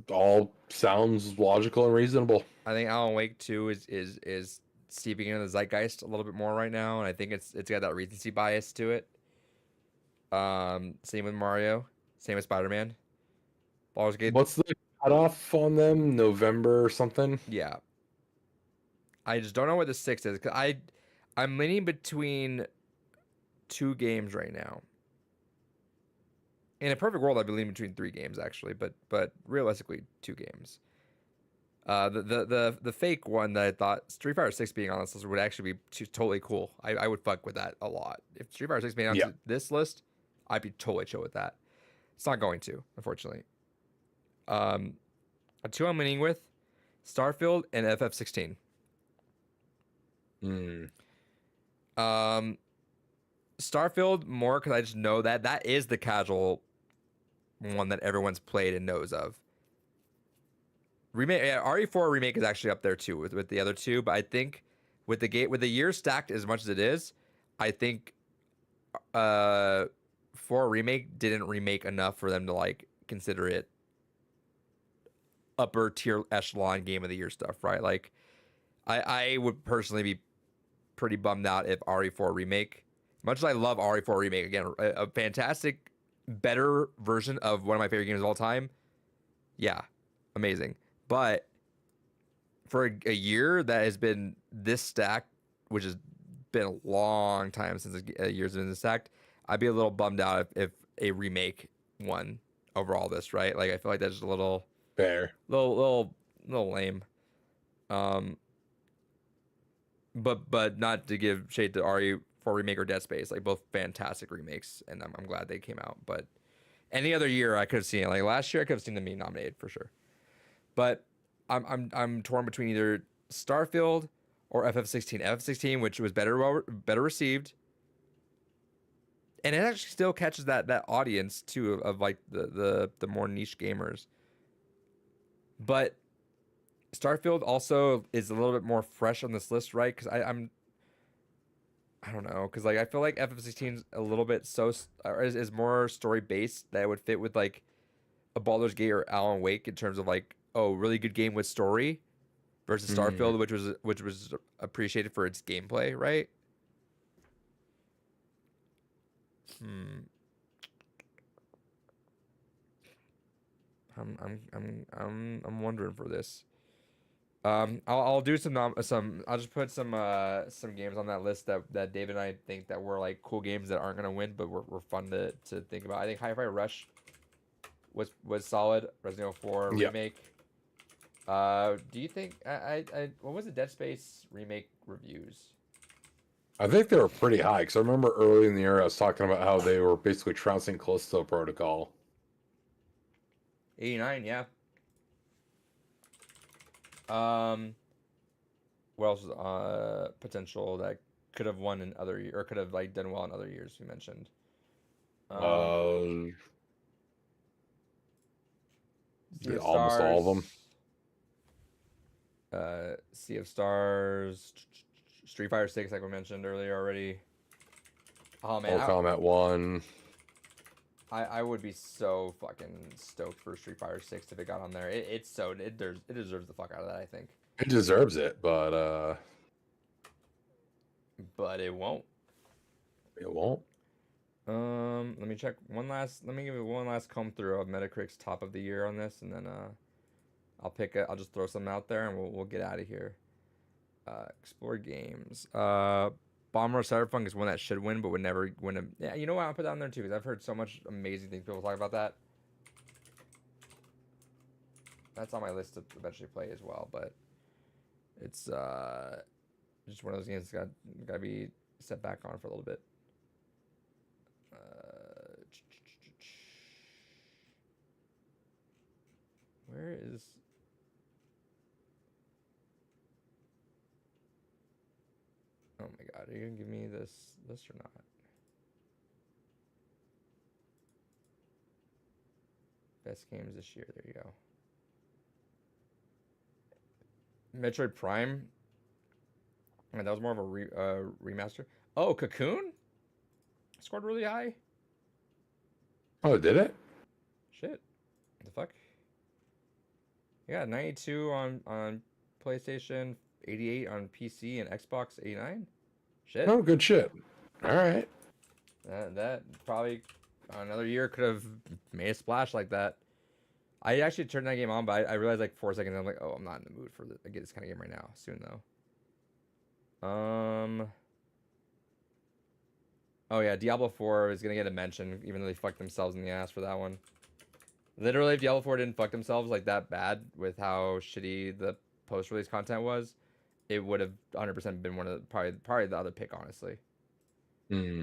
Speaker 2: All sounds logical and reasonable.
Speaker 1: I think Alan Wake 2 is seeping into the zeitgeist a little bit more right now, and I think it's got that recency bias to it. Same with Mario, same with Spider-Man. Baldur's Gate,
Speaker 2: What's the cutoff on them? November or something?
Speaker 1: yeah. I just don't know what the 6th is, because I'm leaning between 2 games right now. In a perfect world, I'd be leaning between 3 games actually, but realistically, 2 games. The fake one that I thought Street Fighter 6 being on this list would actually be totally cool. I would fuck with that a lot. If Street Fighter 6 being on
Speaker 2: Yeah.
Speaker 1: this list, I'd be totally chill with that. It's not going to, unfortunately. The 2 I'm leaning with, Starfield and FF16.
Speaker 2: Hmm.
Speaker 1: Starfield more because I just know that is the casual one that everyone's played and knows of. Remake, yeah, RE4 remake is actually up there too with the other two, but I think with the years stacked as much as it is, I think 4 remake didn't remake enough for them to like consider it upper tier echelon game of the year stuff, right? Like I would personally be pretty bummed out if RE4 remake, much as I love RE4 remake, again, a fantastic, better version of one of my favorite games of all time. Yeah, amazing. But for a year that has been this stacked, which has been a long time since a year's been this stacked, I'd be a little bummed out if a remake won over all this, right? Like I feel like that's just a
Speaker 2: Fair.
Speaker 1: little lame. Um, but not to give shade to RE4 remake or Dead Space, like both fantastic remakes, and I'm glad they came out. But any other year I could have seen it. Like last year I could have seen them being nominated for sure. But I'm torn between either Starfield or FF16. FF16, which was better received, and it actually still catches that audience too of like the more niche gamers. But Starfield also is a little bit more fresh on this list, right? Because I don't know, because like I feel like FF16 is a little bit is more story based that would fit with like a Baldur's Gate or Alan Wake in terms of like, oh, really good game with story versus Starfield, which was appreciated for its gameplay, right? I'm wondering for this. I'll do some. I'll just put some games on that list that David and I think that were like cool games that aren't gonna win, but were fun to think about. I think Hi-Fi Rush was solid. Resident Evil 4 remake. Do you think I what was the Dead Space remake reviews?
Speaker 2: I think they were pretty high because I remember early in the year I was talking about how they were basically trouncing Callisto Protocol.
Speaker 1: 89, yeah. What else was potential that could have won in other or could have like done well in other years? We mentioned. Sea of
Speaker 2: Almost all of them.
Speaker 1: Sea of Stars, Street Fighter 6, like we mentioned earlier already. Oh man,
Speaker 2: Mortal Kombat 1.
Speaker 1: I would be so fucking stoked for Street Fighter 6 if it got on there. It deserves the fuck out of that, I think.
Speaker 2: It deserves it, but
Speaker 1: it won't.
Speaker 2: It won't.
Speaker 1: Let me check let me give it one last comb through of Metacritic's top of the year on this, and then I'll just throw something out there and we'll get out of here. Explore games. Bomber Cyberpunk is one that should win, but would never win. Yeah, you know what? I'll put that on there too because I've heard so much amazing things people talk about that. That's on my list to eventually play as well, but it's just one of those games that's got to be set back on for a little bit. Where is? Oh my god, are you gonna give me this list or not? Best games this year. There you go. Metroid Prime. And that was more of a remaster. Oh, Cocoon scored really high.
Speaker 2: Oh, did it?
Speaker 1: Shit. What the fuck? Yeah, 92 on PlayStation, 88 on PC and Xbox, 89. Shit.
Speaker 2: Oh, good shit. All right.
Speaker 1: That probably another year could have made a splash like that. I actually turned that game on, but I realized like 4 seconds. I'm like, oh, I'm not in the mood for this kind of game right now. Soon though. Oh yeah, Diablo 4 is gonna get a mention, even though they fucked themselves in the ass for that one. Literally, if Diablo 4 didn't fuck themselves like that bad with how shitty the post-release content was, it would have 100% been one of the, probably the other pick, honestly.
Speaker 2: Hmm.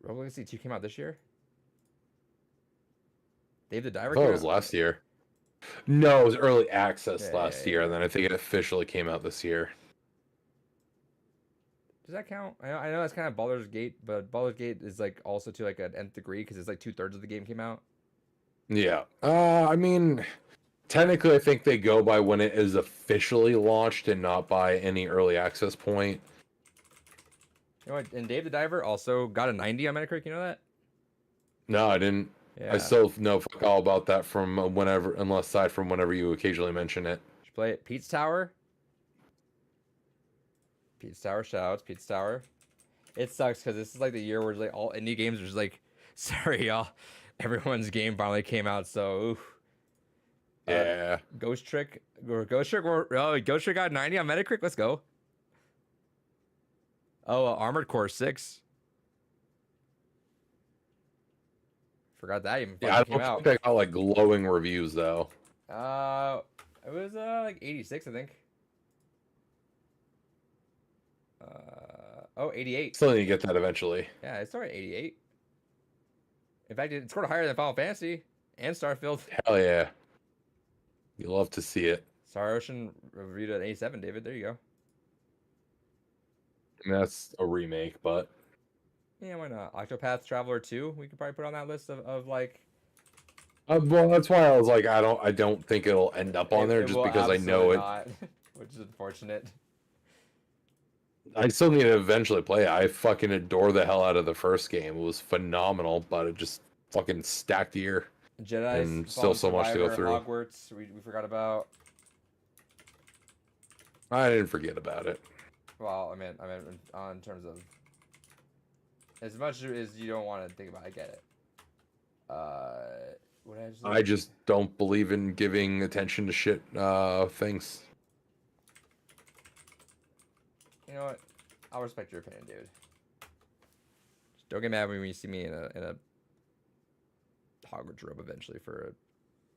Speaker 1: Rogue Legacy 2 came out this year? Dave the Diver
Speaker 2: I thought
Speaker 1: came
Speaker 2: it was
Speaker 1: out?
Speaker 2: last year. No, it was early access
Speaker 1: Yeah,
Speaker 2: last year, and then I think it officially came out this year.
Speaker 1: Does that count? I know that's kind of Baldur's Gate, but Baldur's Gate is like also to like an nth degree because it's like 2/3 of the game came out.
Speaker 2: Yeah. I mean, technically, I think they go by when it is officially launched and not by any early access point.
Speaker 1: You know what? And Dave the Diver also got a 90 on Metacritic. You know that?
Speaker 2: No, I didn't.
Speaker 1: Yeah.
Speaker 2: I still know fuck all about that from whenever, unless aside from whenever you occasionally mention it.
Speaker 1: Should play it. Pete's Tower. Pete's Tower. Shout outs. Pete's Tower. It sucks because this is like the year where like all indie games are just like, sorry y'all, everyone's game finally came out. So, oof.
Speaker 2: Yeah.
Speaker 1: Ghost Trick. Ghost Trick got 90 on Metacritic. Let's go. Oh, Armored Core 6. Forgot that even
Speaker 2: Yeah, I
Speaker 1: came
Speaker 2: don't
Speaker 1: out.
Speaker 2: think I got like glowing reviews though.
Speaker 1: It was like 86, I think. 88.
Speaker 2: Still need to get that eventually.
Speaker 1: Yeah, it started at 88. In fact, it scored higher than Final Fantasy and Starfield.
Speaker 2: Hell yeah. You love to see it.
Speaker 1: Star Ocean reviewed at 87, David. There you go.
Speaker 2: I mean, that's a remake, but
Speaker 1: Yeah, why not? Octopath Traveler 2, we could probably put on that list of like.
Speaker 2: well, that's why I was like, I don't think it'll end up on there just
Speaker 1: will
Speaker 2: because I know it.
Speaker 1: not, which is unfortunate.
Speaker 2: I still need to eventually play it. I fucking adore the hell out of the first game. It was phenomenal, but it just fucking stacked year.
Speaker 1: Jedi
Speaker 2: And still so much to go through.
Speaker 1: Hogwarts, we forgot about.
Speaker 2: I didn't forget about it.
Speaker 1: Well, I mean, on terms of as much as you don't want to think about, I get it. What
Speaker 2: I just don't believe in giving attention to shit things.
Speaker 1: You know what? I'll respect your opinion, dude. Just don't get mad when you see me in a Hogwarts robe eventually for a.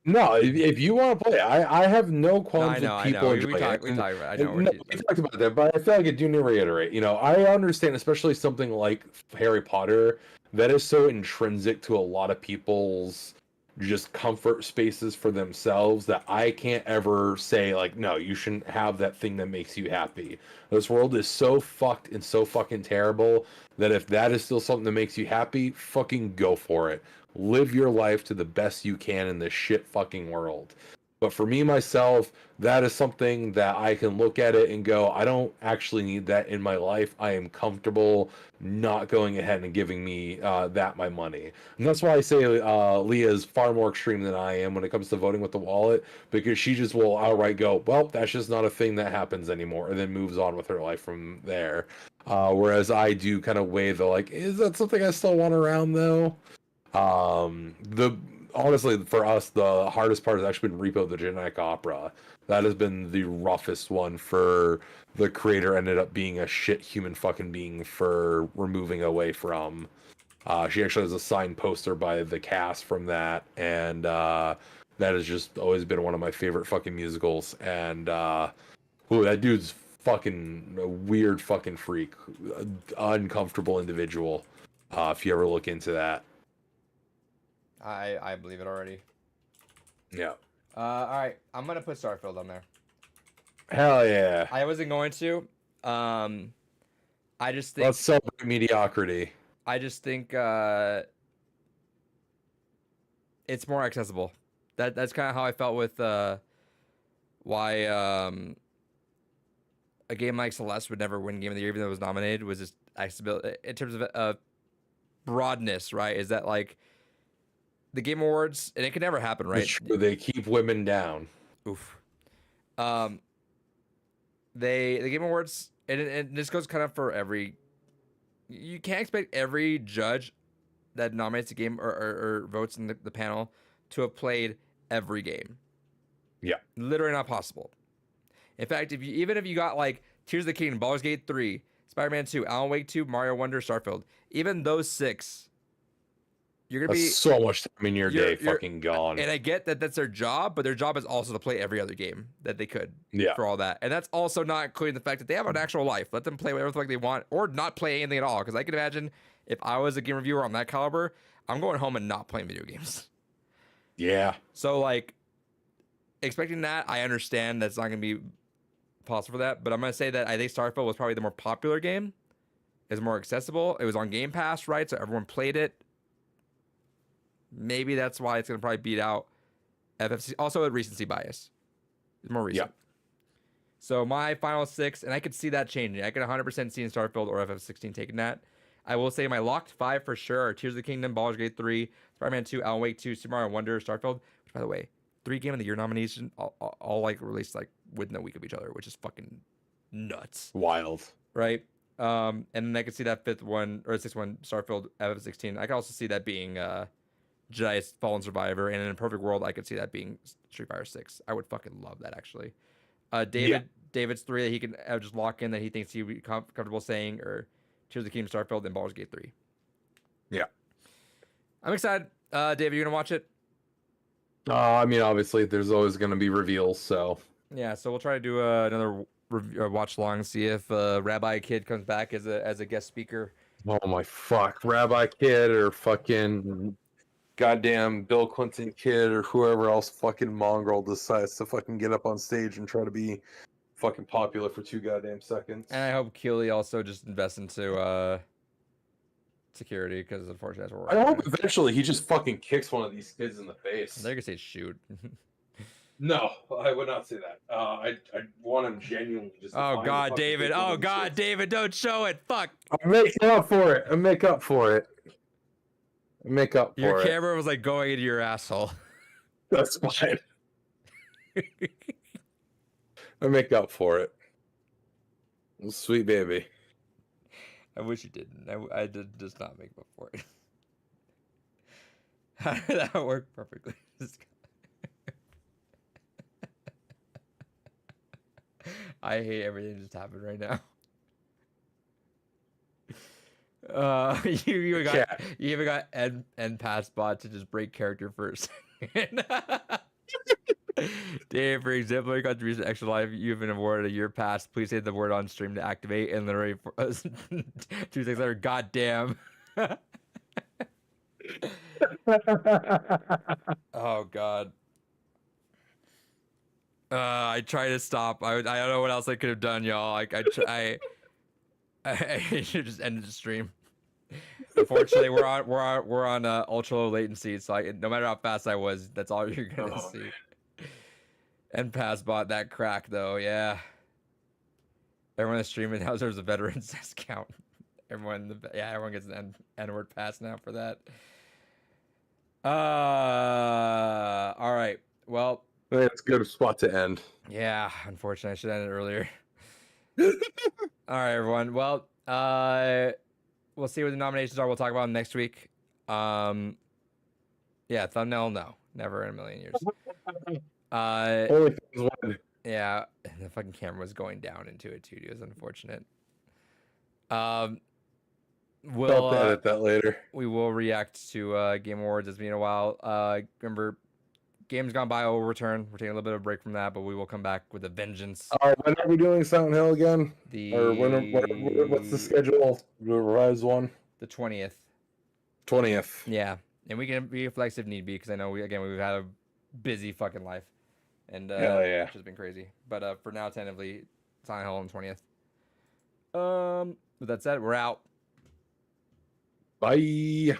Speaker 2: No, if you want to play, I have no
Speaker 1: No,
Speaker 2: qualms with people
Speaker 1: I know.
Speaker 2: enjoying it.
Speaker 1: We talked about. I know.
Speaker 2: No, we talked about that, but I feel like I do need to reiterate. You know, I understand, especially something like Harry Potter, that is so intrinsic to a lot of people's just comfort spaces for themselves that I can't ever say like, no, you shouldn't have that thing that makes you happy. This world is so fucked and so fucking terrible that if that is still something that makes you happy, fucking go for it. Live your life to the best you can in this shit fucking world. But for me, myself, that is something that I can look at it and go, I don't actually need that in my life. I am comfortable not going ahead and giving me that my money. And that's why I say Leah is far more extreme than I am when it comes to voting with the wallet, because she just will outright go, well, that's just not a thing that happens anymore, and then moves on with her life from there. Whereas I do kind of weigh the, like, is that something I still want around, though? Honestly, for us, the hardest part has actually been Repo the Genetic Opera. That has been the roughest one for the creator. Ended up being a shit human fucking being for removing away from. She actually has a signed poster by the cast from that, and that has just always been one of my favorite fucking musicals. And ooh, that dude's fucking a weird fucking freak, uncomfortable individual. If you ever look into that.
Speaker 1: I believe it already.
Speaker 2: Yeah.
Speaker 1: All right, I'm gonna put Starfield on there.
Speaker 2: Hell yeah.
Speaker 1: I wasn't going to. I just think.
Speaker 2: Let's celebrate mediocrity.
Speaker 1: I just think it's more accessible. That's kind of how I felt with why a game like Celeste would never win Game of the Year even though it was nominated, was just accessibility in terms of broadness, right? Is that like the Game Awards, and it could never happen, right?
Speaker 2: It's true, they keep women down.
Speaker 1: Oof. The Game Awards, and this goes kind of for every. You can't expect every judge that nominates a game or votes in the panel to have played every game.
Speaker 2: Yeah.
Speaker 1: Literally not possible. In fact, even if you got like Tears of the Kingdom, Baldur's Gate 3, Spider-Man 2, Alan Wake 2, Mario Wonder, Starfield, even those 6. You're gonna
Speaker 2: That's
Speaker 1: be
Speaker 2: so much time in your day fucking gone.
Speaker 1: And I get that that's their job, but their job is also to play every other game that they could for all that. And that's also not including the fact that they have an actual life. Let them play whatever the fuck they want, or not play anything at all. Because I can imagine if I was a game reviewer on that caliber, I'm going home and not playing video games.
Speaker 2: Yeah.
Speaker 1: So like, expecting that, I understand that's not gonna be possible for that. But I'm gonna say that I think Starfield was probably the more popular game. is more accessible. It was on Game Pass, right? So everyone played it. Maybe that's why it's gonna probably beat out FF16. Also, a recency bias. It's more recent.
Speaker 2: Yep.
Speaker 1: So my final 6, and I could see that changing. I could 100% see in Starfield or FF16 taking that. I will say my locked 5 for sure are Tears of the Kingdom, Baldur's Gate 3, Spider-Man 2, Alan Wake 2, Super Mario Wonder, Starfield. Which, by the way, 3 Game of the Year nominations all like released like within a week of each other, which is fucking nuts,
Speaker 2: Wild.
Speaker 1: right? And then I could see that 5th one or 6th one, Starfield, FF16. I could also see that being Jedi Fallen Survivor, and in a perfect world, I could see that being Street Fighter 6. I would fucking love that actually. David's 3 that he can just lock in that he thinks he'd be comfortable saying, or Tears of the Kingdom, Starfield, and Baldur's Gate 3.
Speaker 2: Yeah.
Speaker 1: I'm excited. David, you gonna watch it?
Speaker 2: I mean, obviously, there's always going to be reveals, so.
Speaker 1: Yeah, so we'll try to do another watch along, see if Rabbi Kid comes back as a guest speaker.
Speaker 2: Oh my fuck, Rabbi Kid or fucking goddamn Bill Clinton Kid or whoever else fucking mongrel decides to fucking get up on stage and try to be fucking popular for 2 goddamn seconds.
Speaker 1: And I hope Keeley also just invests into security, because unfortunately that's where we're
Speaker 2: I
Speaker 1: at.
Speaker 2: hope eventually he just fucking kicks one of these kids in the face.
Speaker 1: They're gonna say shoot.
Speaker 2: No, I would not say that. I want him genuinely just. To
Speaker 1: Oh
Speaker 2: find the
Speaker 1: God,
Speaker 2: fucking
Speaker 1: David!
Speaker 2: kid one
Speaker 1: Oh
Speaker 2: of these
Speaker 1: God,
Speaker 2: kids.
Speaker 1: David! Don't show it. Fuck.
Speaker 2: I'm making up for it. I make up for it. I make up for
Speaker 1: Your
Speaker 2: it.
Speaker 1: camera was like going into your asshole.
Speaker 2: That's fine. I make up for it. Sweet baby.
Speaker 1: I wish you didn't. I did just not make up for it. How did that work perfectly? I hate everything that just happened right now. You even got N Passbot to just break character for a second. Dave, for exemplary contribution to Extra Life, you've been awarded a year pass. Please say the word on stream to activate, and literally 2 seconds later, goddamn. Oh God. I try to stop. I don't know what else I could have done, y'all. I should just end the stream. Unfortunately, we're on ultra low latency, so no matter how fast I was, that's all you're gonna see. Man. And Passbot, that crack though, yeah. Everyone that's streaming now deserves a veteran's discount. Everyone gets an N-word pass now for that. All right. Well,
Speaker 2: it's a good spot to end.
Speaker 1: Yeah, unfortunately, I should end it earlier. All right, everyone. Well, we'll see what the nominations are. We'll talk about them next week. Yeah, thumbnail, no, never in a million years.
Speaker 2: Only things one.
Speaker 1: Yeah, the fucking camera was going down into it too. It was unfortunate. We'll
Speaker 2: edit that later.
Speaker 1: We will react to Game Awards. It's been a while. Remember, Games Gone By will return. We're taking a little bit of a break from that, but we will come back with a vengeance.
Speaker 2: When are we doing Silent Hill again? Or what's the schedule? The revised one?
Speaker 1: The 20th.
Speaker 2: 20th.
Speaker 1: Yeah, and we can be flex if need be, because I know we've had a busy fucking life, and
Speaker 2: hell yeah,
Speaker 1: which has been crazy. But for now, tentatively, Silent Hill on 20th. With that said, we're out.
Speaker 2: Bye.